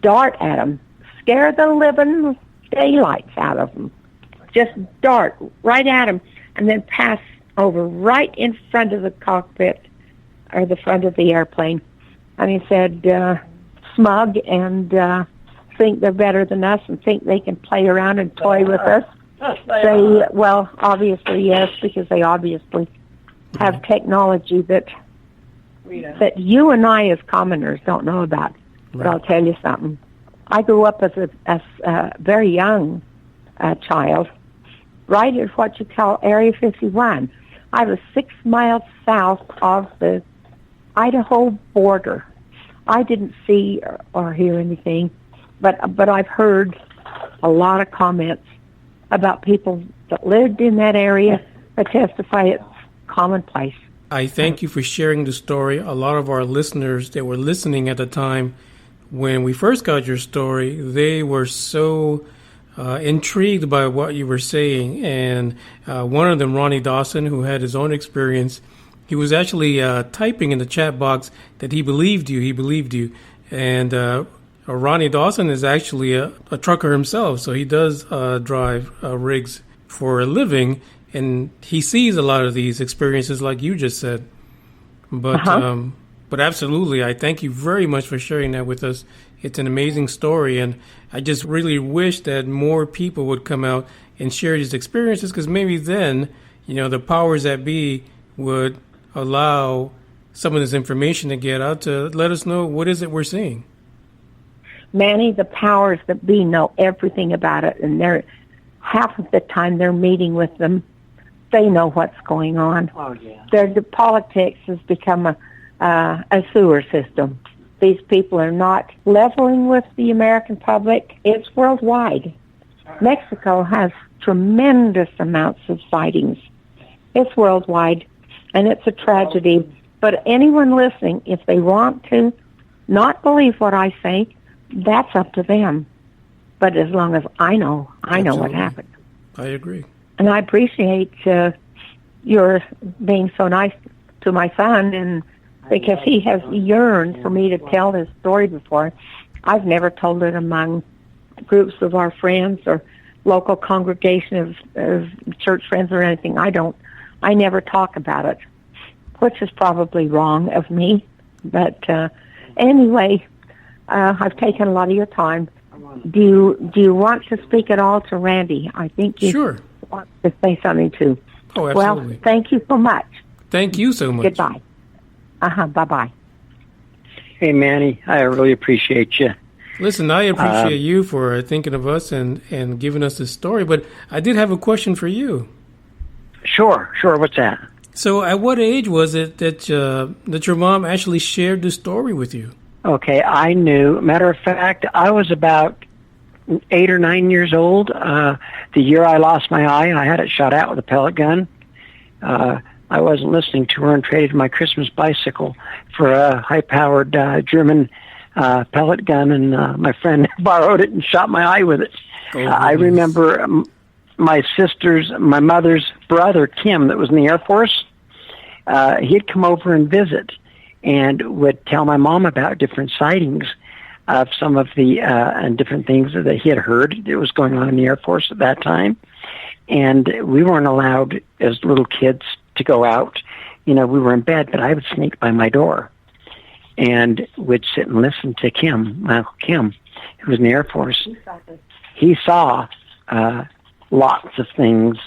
dart at them, scare the living daylights out of them, just dart right at them, and then pass over right in front of the cockpit or the front of the airplane. And he said, smug and think they're better than us and think they can play around and toy with us. They, well, obviously, yes, because they obviously have technology that you and I as commoners don't know about. But I'll tell you something. I grew up as a very young child, right at what you call Area 51. I was 6 miles south of the Idaho border. I didn't see or hear anything, but I've heard a lot of comments about people that lived in that area that testify it's commonplace. I thank you for sharing the story. A lot of our listeners that were listening at the time when we first got your story, they were so intrigued by what you were saying. And one of them, Ronnie Dawson, who had his own experience, he was actually typing in the chat box that he believed you. And Ronnie Dawson is actually a trucker himself, so he does drive rigs for a living, and he sees a lot of these experiences like you just said. But but absolutely, I thank you very much for sharing that with us. It's an amazing story, and I just really wish that more people would come out and share these experiences, because maybe then, the powers that be would allow some of this information to get out to let us know what is it we're seeing. Manny, the powers that be know everything about it, and half of the time they're meeting with them. They know what's going on. Oh, yeah. The politics has become a sewer system. These people are not leveling with the American public. It's worldwide. Mexico has tremendous amounts of sightings. It's worldwide, and it's a tragedy. But anyone listening, if they want to not believe what I say, that's up to them. But as long as I know what happened. I agree. And I appreciate your being so nice to my son, and because he has yearned for me to tell his story before. I've never told it among groups of our friends or local congregation of church friends or anything. I never talk about it, which is probably wrong of me. But anyway, I've taken a lot of your time. Do you want to speak at all to Randy? I think you Sure. want to say something too. Oh, absolutely. Well, thank you so much. Thank you so much. Goodbye. Bye-bye. Hey, Manny, I really appreciate you. Listen, I appreciate you for thinking of us and giving us this story, but I did have a question for you. Sure. What's that? So at what age was it that your mom actually shared the story with you? Okay, I knew. Matter of fact, I was about 8 or 9 years old. The year I lost my eye, I had it shot out with a pellet gun. I wasn't listening to her and traded my Christmas bicycle for a high-powered German pellet gun, and my friend borrowed it and shot my eye with it. I remember my mother's brother, Kim, that was in the Air Force. He'd come over and visit and would tell my mom about different sightings of some of the and different things that he had heard that was going on in the Air Force at that time. And we weren't allowed as little kids to go out. We were in bed, but I would sneak by my door and would sit and listen to Kim, my Uncle Kim, who was in the Air Force. He saw lots of things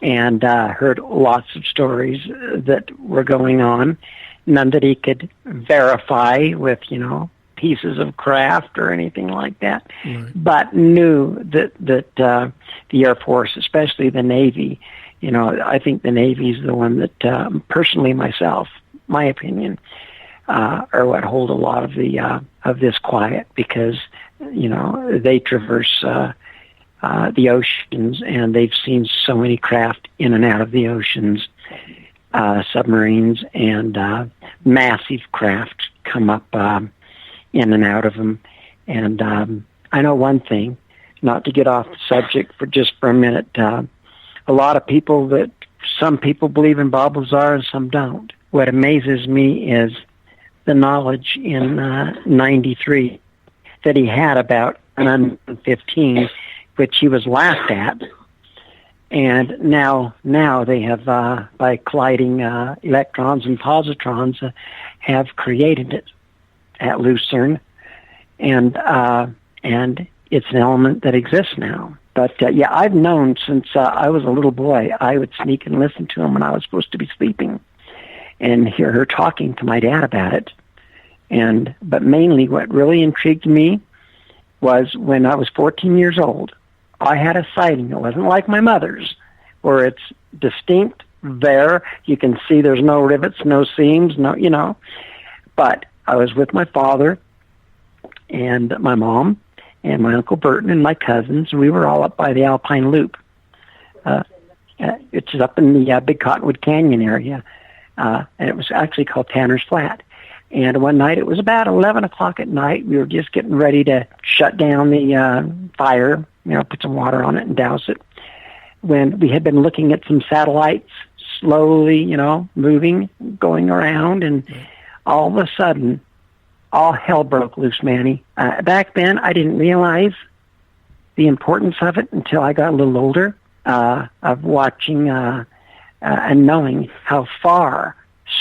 and heard lots of stories that were going on, none that he could verify with, pieces of craft or anything like that, but knew that the Air Force, especially the Navy, I think the Navy is the one that, personally myself, my opinion, are what hold a lot of of this quiet, because, they traverse the oceans, and they've seen so many craft in and out of the oceans, submarines and massive craft come up in and out of them. And I know one thing, not to get off the subject for a minute, a lot of people some people believe in Bob Lazar and some don't. What amazes me is the knowledge in 93 that he had about an unknown 15, which he was laughed at. And now they have, by colliding electrons and positrons, have created it at Lucerne, and it's an element that exists now. But I've known since I was a little boy. I would sneak and listen to him when I was supposed to be sleeping, and hear her talking to my dad about it. But mainly, what really intrigued me was when I was 14 years old. I had a sighting. It wasn't like my mother's, where it's distinct there. You can see there's no rivets, no seams, But I was with my father and my mom and my Uncle Burton and my cousins. We were all up by the Alpine Loop. It's up in the Big Cottonwood Canyon area. And it was actually called Tanner's Flat. And one night, it was about 11 o'clock at night. We were just getting ready to shut down the fire, put some water on it and douse it, when we had been looking at some satellites slowly, moving, going around, and all of a sudden, all hell broke loose, Manny. Back then, I didn't realize the importance of it until I got a little older, of watching and knowing how far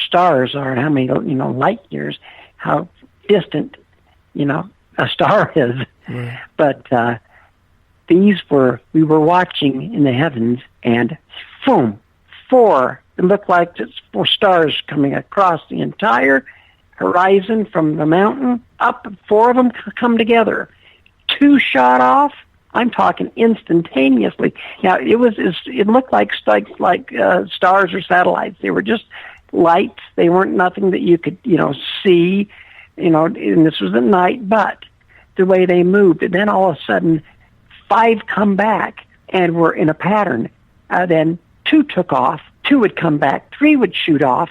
stars are and how many, light years, how distant, a star is. Right. But we were watching in the heavens, and boom, it looked like just 4 stars coming across the entire horizon from the mountain up. 4 of them come together. 2 shot off. I'm talking instantaneously. Now it looked like stars or satellites. They were just lights. They weren't nothing that you could see. And this was at night, but the way they moved, and then all of a sudden 5 come back and were in a pattern. Then 2 took off. 2 would come back. 3 would shoot off.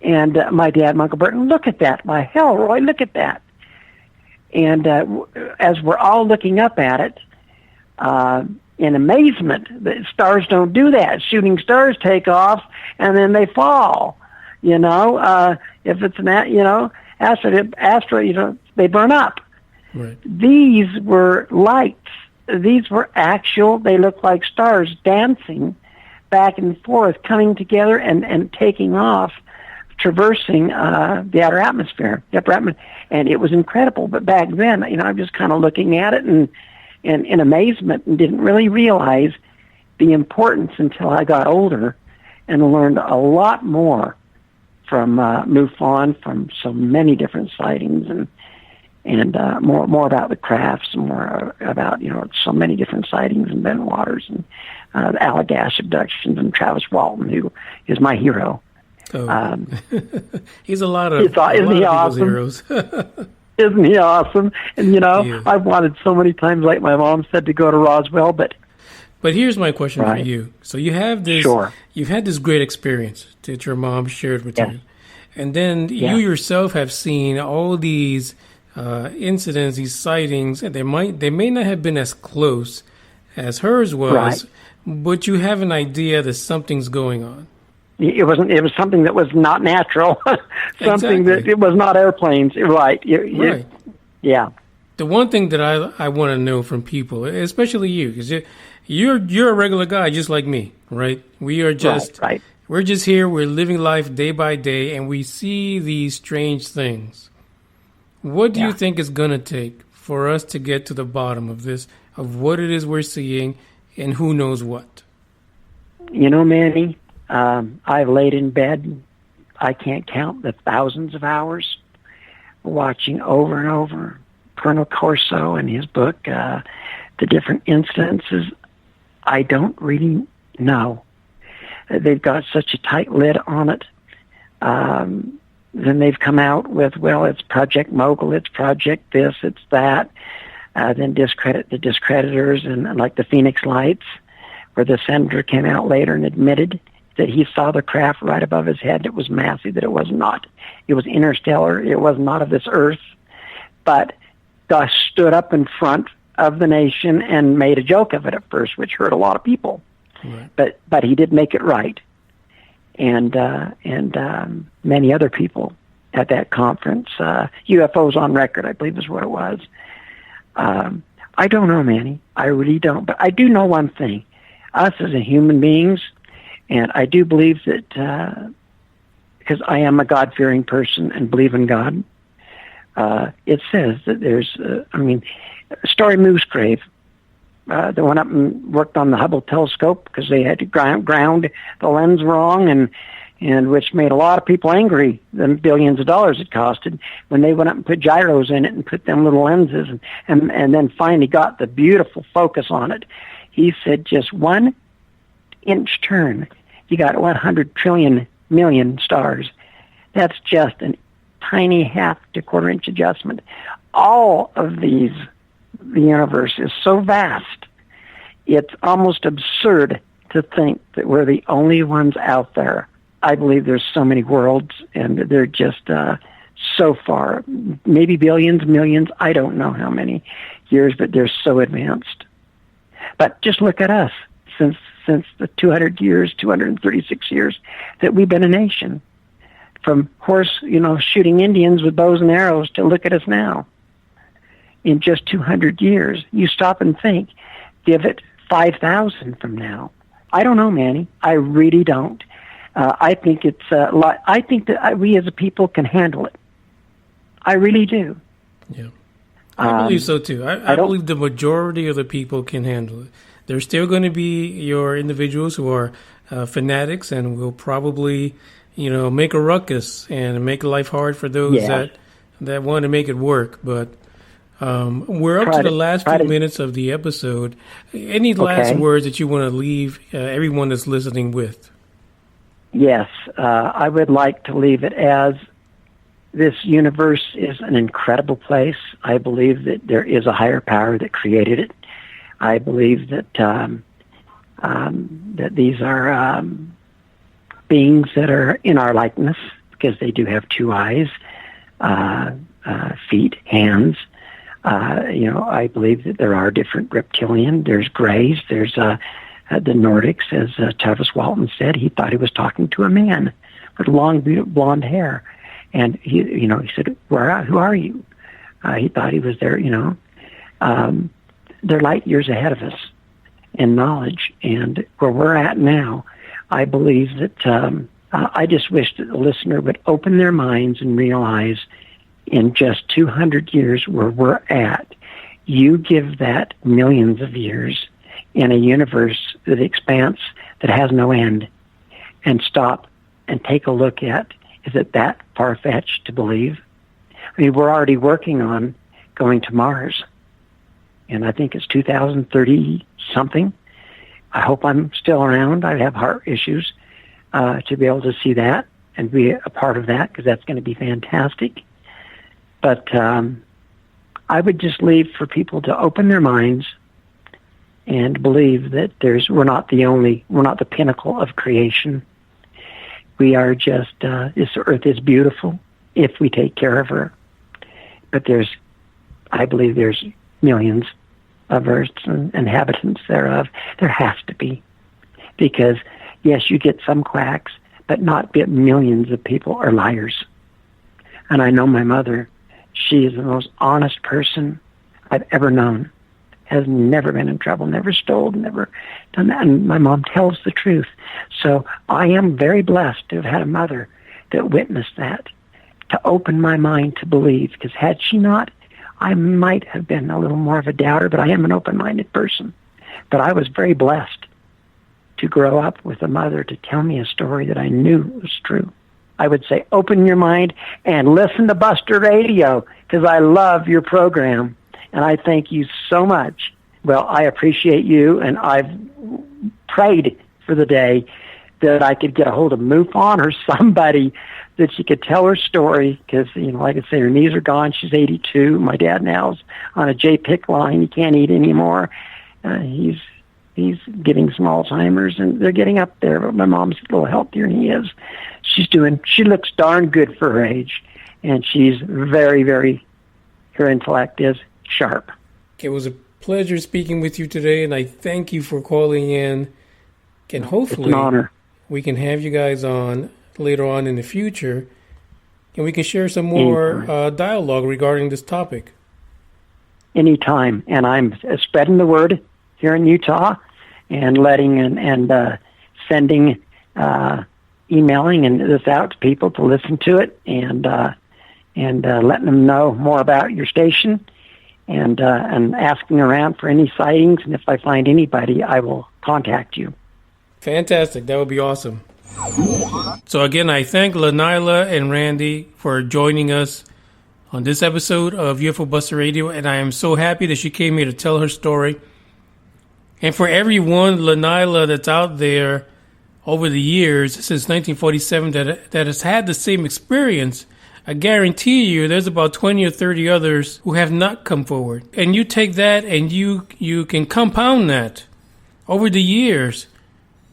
And my dad, my Uncle Burton, look at that. My hell, Roy, look at that. And as we're all looking up at it, in amazement, the stars don't do that. Shooting stars take off and then they fall. If it's an asteroid, they burn up. Right. These were lights. These were actual. They looked like stars dancing back and forth, coming together and taking off, traversing the outer atmosphere, and it was incredible. But back then, I'm just kind of looking at it and in amazement, and didn't really realize the importance until I got older and learned a lot more from MUFON, from so many different sightings, and more about the crafts, and more about so many different sightings in Ben Waters and the Allagash abductions, and Travis Walton, who is my hero. Oh. He's a lot of isn't he awesome? Heroes. Isn't he awesome? And I've wanted so many times, like my mom said, to go to Roswell, but here's my question for you. So you have this, you've had this great experience that your mom shared with you, and then you yourself have seen all these incidents, these sightings, and they may not have been as close as hers was, but you have an idea that something's going on. It was something that was not natural, something that it was not airplanes. Right. Yeah. The one thing that I want to know from people, especially you, because you're a regular guy just like me, right? We are just we're just here. We're living life day by day, and we see these strange things. What do you think is going to take for us to get to the bottom of this, of what it is we're seeing, and who knows what? Manny, I've laid in bed, I can't count the thousands of hours, watching over and over Colonel Corso and his book, the different incidences. I don't really know. They've got such a tight lid on it. Then they've come out with, it's Project Mogul, it's Project this, it's that. Then discredit the discreditors, and like the Phoenix Lights, where the senator came out later and admitted that he saw the craft right above his head. It was massive, that it was not. It was interstellar. It was not of this earth. But Gus stood up in front of the nation and made a joke of it at first, which hurt a lot of people. Right. But he did make it right. And many other people at that conference, UFOs on Record, I believe is what it was. I don't know, Manny. I really don't. But I do know one thing. Us as a human beings, and I do believe that, because I am a God-fearing person and believe in God, it says that there's, Story Musgrave, they went up and worked on the Hubble telescope because they had to ground the lens wrong, and which made a lot of people angry, the billions of dollars it costed, when they went up and put gyros in it and put them little lenses, and then finally got the beautiful focus on it. He said just 1 inch turn, you got 100 trillion million stars. That's just a tiny half to quarter inch adjustment. All of these, the universe is so vast, it's almost absurd to think that we're the only ones out there. I believe there's so many worlds, and they're just so far, maybe billions, millions, I don't know how many years, but they're so advanced. But just look at us since the 236 years that we've been a nation. From shooting Indians with bows and arrows to look at us now. In just 200 years, you stop and think, give it 5,000 from now. I don't know, Manny. I really don't. I think it's I think that we as a people can handle it. I really do. Yeah, I believe so too. I believe the majority of the people can handle it. There's still going to be your individuals who are fanatics and will probably, make a ruckus and make life hard for those that want to make it work. But we're up to the last few minutes of the episode. Any last words that you want to leave everyone that's listening with? Yes, I would like to leave it as this universe is an incredible place. I believe that there is a higher power that created it. I believe that that these are beings that are in our likeness because they do have 2 eyes, feet, hands. I believe that there are different reptilian. There's grays. There's the Nordics, as Tavis Walton said. He thought he was talking to a man with long blonde hair, and he said, "Who are you?" He thought he was there. They're light years ahead of us in knowledge, and where we're at now, I believe that I just wish that the listener would open their minds and realize in just 200 years where we're at, you give that millions of years in a universe, the expanse that has no end, and stop and take a look at, is it that far-fetched to believe? I mean, we're already working on going to Mars, and I think it's 2030-something. I hope I'm still around. I have heart issues to be able to see that and be a part of that, because that's going to be fantastic. But I would just leave for people to open their minds and believe that we're not the pinnacle of creation. We are just, this earth is beautiful if we take care of her. But I believe there's millions of Earth's inhabitants thereof. There has to be. Because, yes, you get some quacks, but not millions of people are liars. And I know my mother, she is the most honest person I've ever known. Has never been in trouble, never stole, never done that. And my mom tells the truth. So I am very blessed to have had a mother that witnessed that, to open my mind to believe. Because had she not, I might have been a little more of a doubter, but I am an open-minded person. But I was very blessed to grow up with a mother to tell me a story that I knew was true. I would say open your mind and listen to Buster Radio, because I love your program, and I thank you so much. Well, I appreciate you, and I've prayed for the day that I could get a hold of MUFON or somebody that she could tell her story, because, like I say, her knees are gone. She's 82. My dad now is on a J-PIC line. He can't eat anymore. He's getting some Alzheimer's, and they're getting up there, but my mom's a little healthier than he is. She looks darn good for her age, and she's very, very, her intellect is sharp. It was a pleasure speaking with you today, and I thank you for calling in. And hopefully, it's an honor. We can have you guys on later on in the future, and we can share some more dialogue regarding this topic. Anytime. And I'm spreading the word here in Utah, and letting and sending, emailing and this out to people to listen to it, and letting them know more about your station, and asking around for any sightings. And if I find anybody, I will contact you. Fantastic. That would be awesome. So again, I thank Lanila and Randy for joining us on this episode of UFO Buster Radio, and I am so happy that she came here to tell her story. And for everyone, Lanila, that's out there over the years, since 1947, that has had the same experience, I guarantee you there's about 20 or 30 others who have not come forward. And you take that and you can compound that over the years.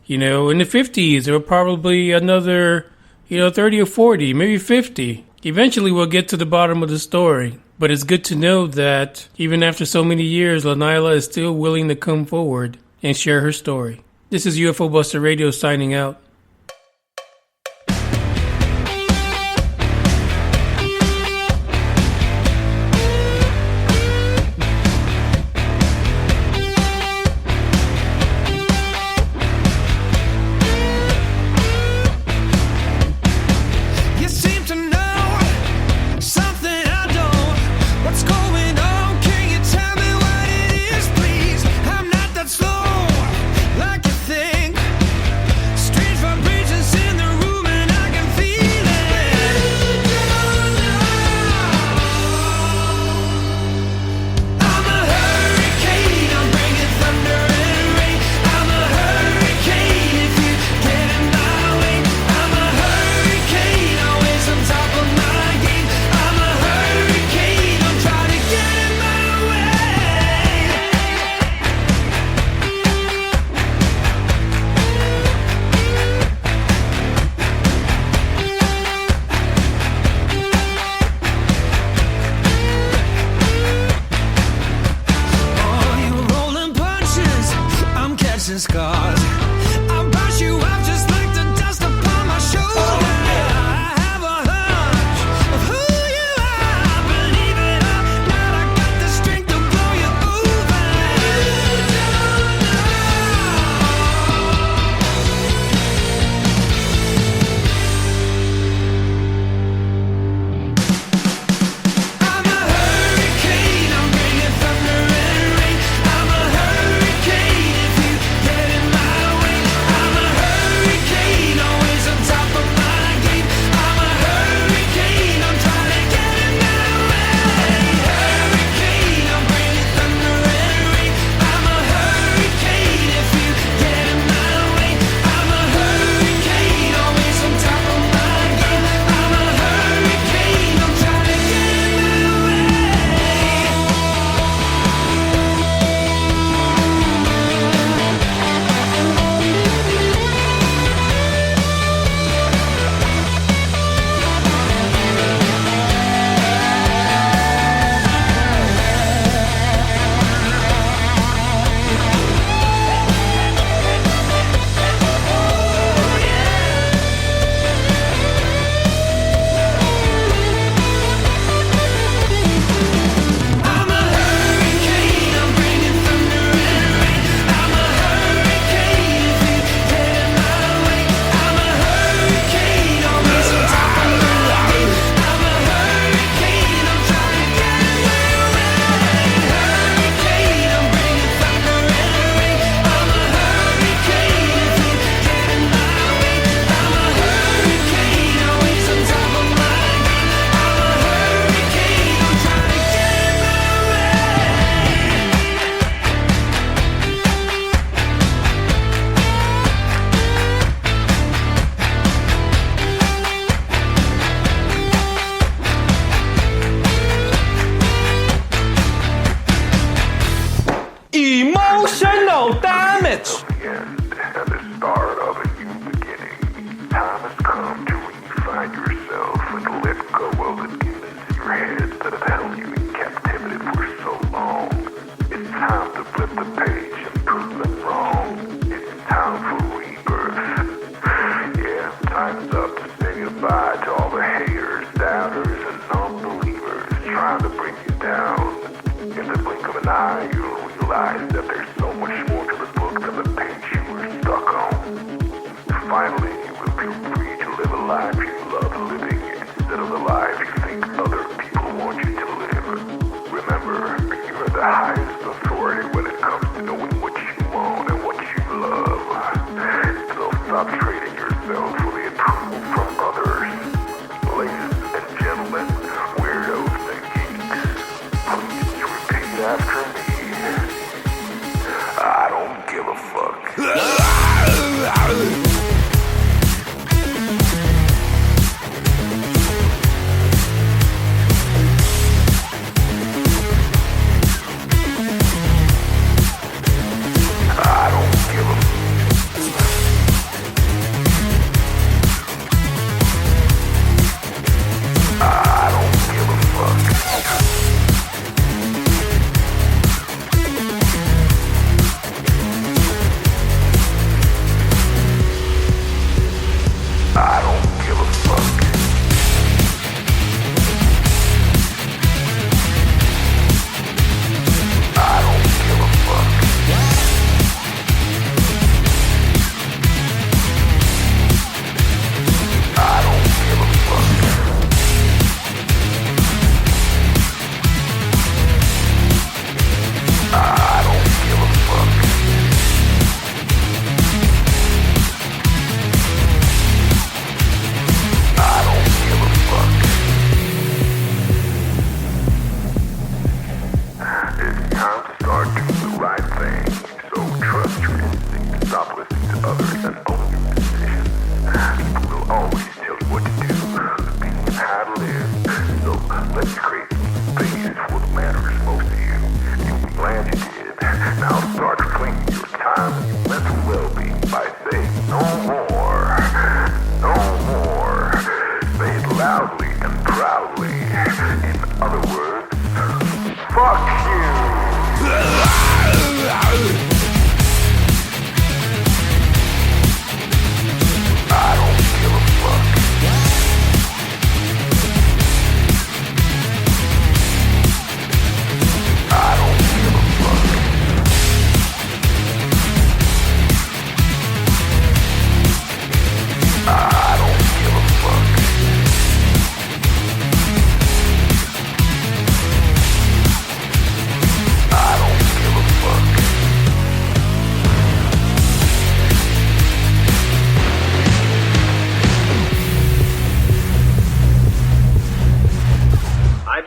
In the 50s, there were probably another, 30 or 40, maybe 50. Eventually, we'll get to the bottom of the story, but it's good to know that even after so many years, Lanila is still willing to come forward and share her story. This is UFO Buster Radio signing out.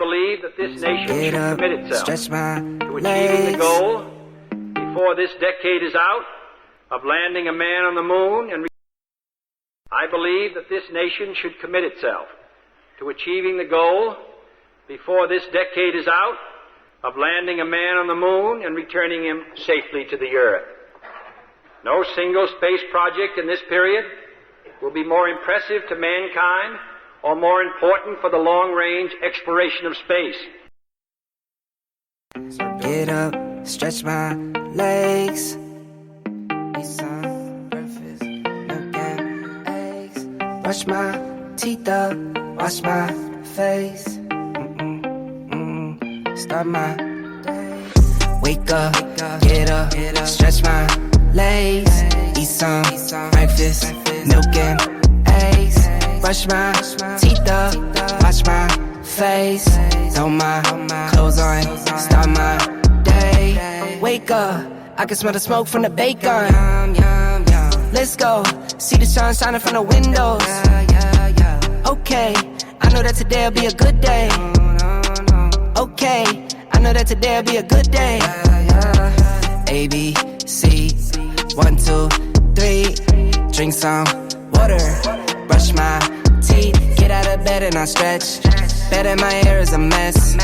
believe that this nation should commit itself to achieving the goal before this decade is out of landing a man on the moon and I believe that this nation should commit itself to achieving the goal before this decade is out of landing a man on the moon and returning him safely to the earth. No single space project in this period will be more impressive to mankind or more important for the long-range exploration of space. Get up, stretch my legs. Eat some breakfast, milk and eggs. Brush my teeth up, wash my face. Start my day. Wake up, get up, stretch my legs. Eat some breakfast, milk and eggs. Brush my teeth up, wash my face. Throw my clothes on, start my day. Wake up, I can smell the smoke from the bacon. Let's go, see the sun shining from the windows. Okay, I know that today'll be a good day. Okay, I know that today'll be a good day. A, B, C, 1, 2, 3. Drink some water, brush my teeth. Get out of bed and I stretch. Bed in my hair is a mess.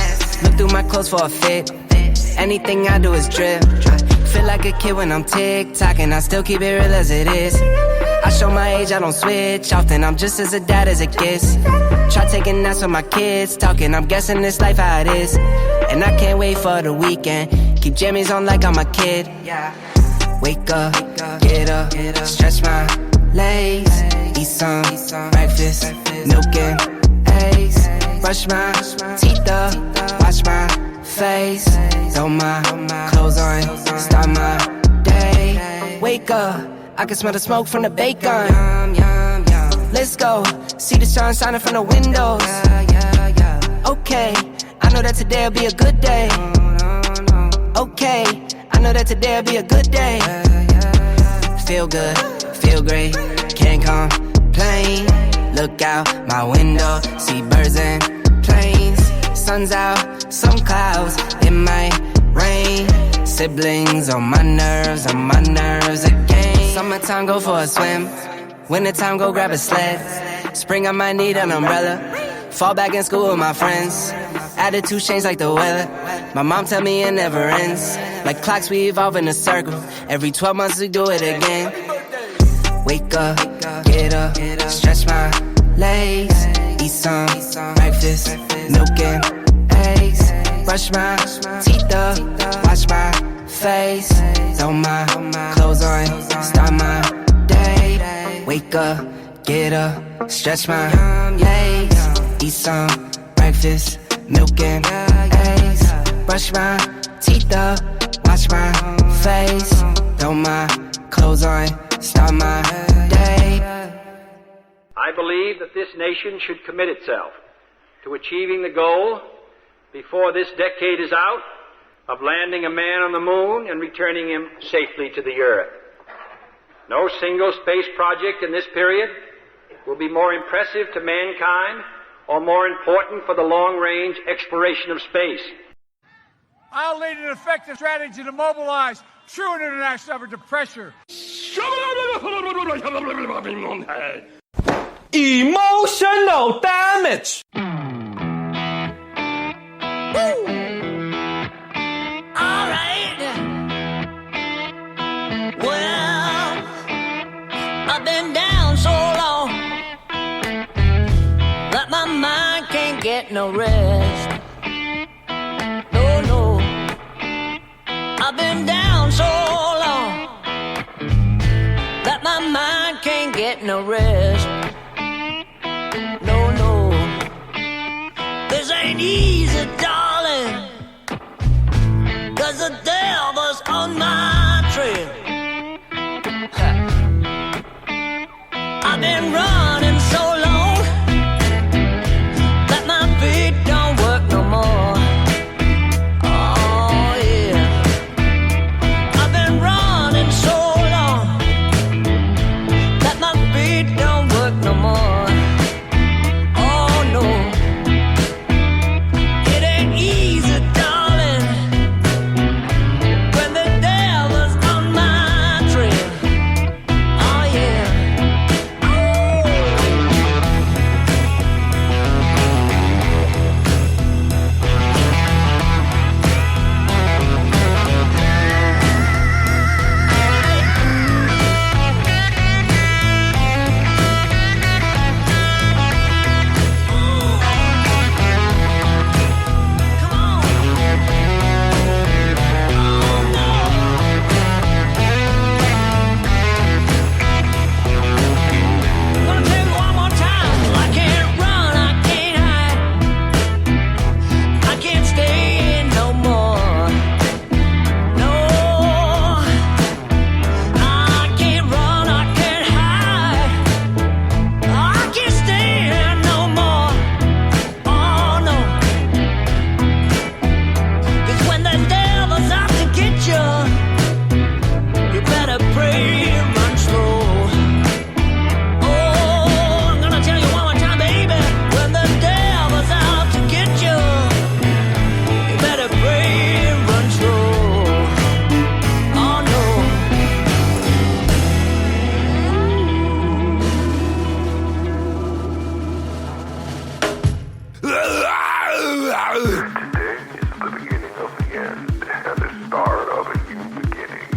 Look through my clothes for a fit. Anything I do is drip. Feel like a kid when I'm tick-tocking. I still keep it real as it is. I show my age, I don't switch often. I'm just as a dad as it gets. Try taking naps with my kids talking. I'm guessing this life how it is. And I can't wait for the weekend. Keep jammies on like I'm a kid. Wake up, get up, stretch my legs. Eat some breakfast, milk and eggs. Brush my teeth up, wash my face. Throw my clothes on, start my day. Wake up, I can smell the smoke from the bacon. Let's go, see the sun shining from the windows. Okay, I know that today'll be a good day. Okay, I know that today'll be a good day. Feel good, feel great, can't complain. Look out my window, see birds and planes. Sun's out, some clouds, it might rain. Siblings on my nerves again. Summertime, go for a swim. Wintertime, go grab a sled. Spring, I might need an umbrella. Fall back in school with my friends. Attitude change like the weather. My mom tell me it never ends. Like clocks, we evolve in a circle. Every 12 months we do it again. Wake up, get up, stretch my legs. Eat some breakfast, milk and eggs. Brush my teeth up, wash my face. Throw my clothes on, start my day. Wake up, get up, stretch my legs. Eat some breakfast, milk and eggs. Brush my teeth up, wash my face. Throw my clothes on, start my day. I believe that this nation should commit itself to achieving the goal before this decade is out of landing a man on the moon and returning him safely to the earth. No single space project in this period will be more impressive to mankind or more important for the long-range exploration of space. I'll lead an effective strategy to mobilize true international effort to pressure. Emotional damage. All right. Well, I've been down so long that my mind can't get no rest. No. I've been down so long that my mind can't get no rest. No. This ain't easy, darling, 'cause the devil's on my trail. I've been running so long that my feet don't work no more. Oh yeah, I've been running so long that my feet don't work no more. Oh no, it Today is the beginning of the end and the start of a new beginning.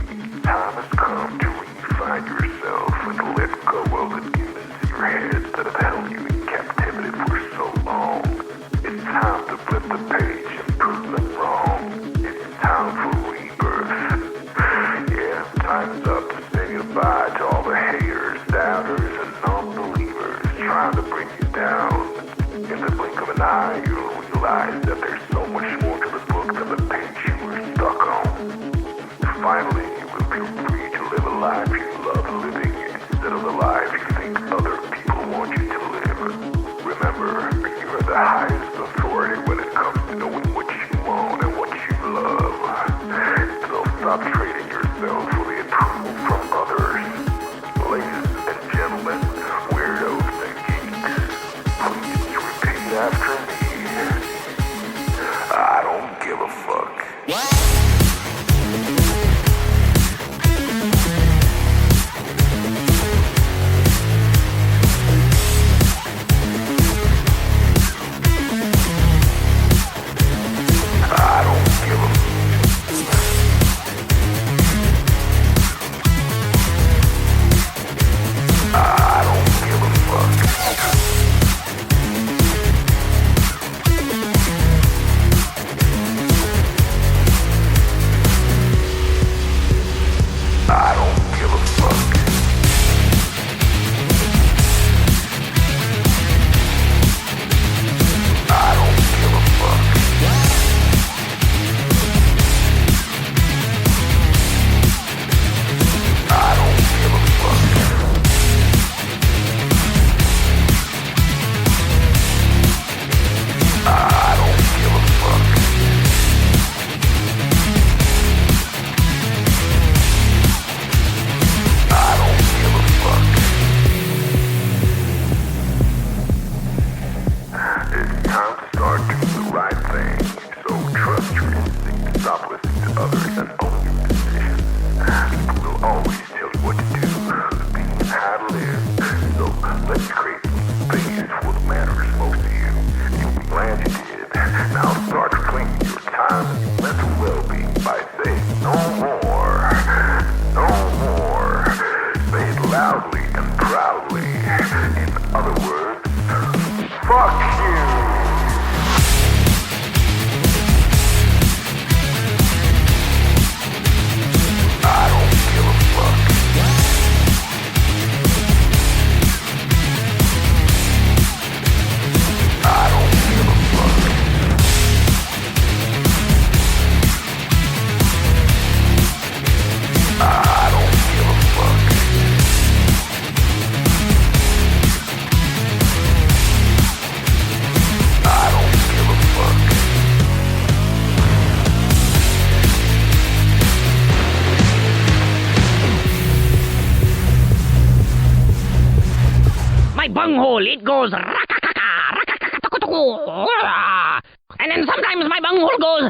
Time has come to redefine yourself and let go of the demons in your head that have held you in captivity for so long. It's time to flip the page and prove them wrong. It's time for rebirth. Yeah, time's up to say goodbye to all the haters, doubters, and non-believers trying to bring you down. In the blink of an eye, you'll realize that there's so much more to the book than the page you were stuck on. Finally, you will feel free to live a life you love living instead of the life you think other people want you to live. Remember, you are the highest authority when it comes to knowing what you want and what you love. So stop trading yourself for the approval from others. Ladies and gentlemen, weirdos and geeks, please repeat after me. I don't give a fuck. Bunghole, it goes and then sometimes my bunghole goes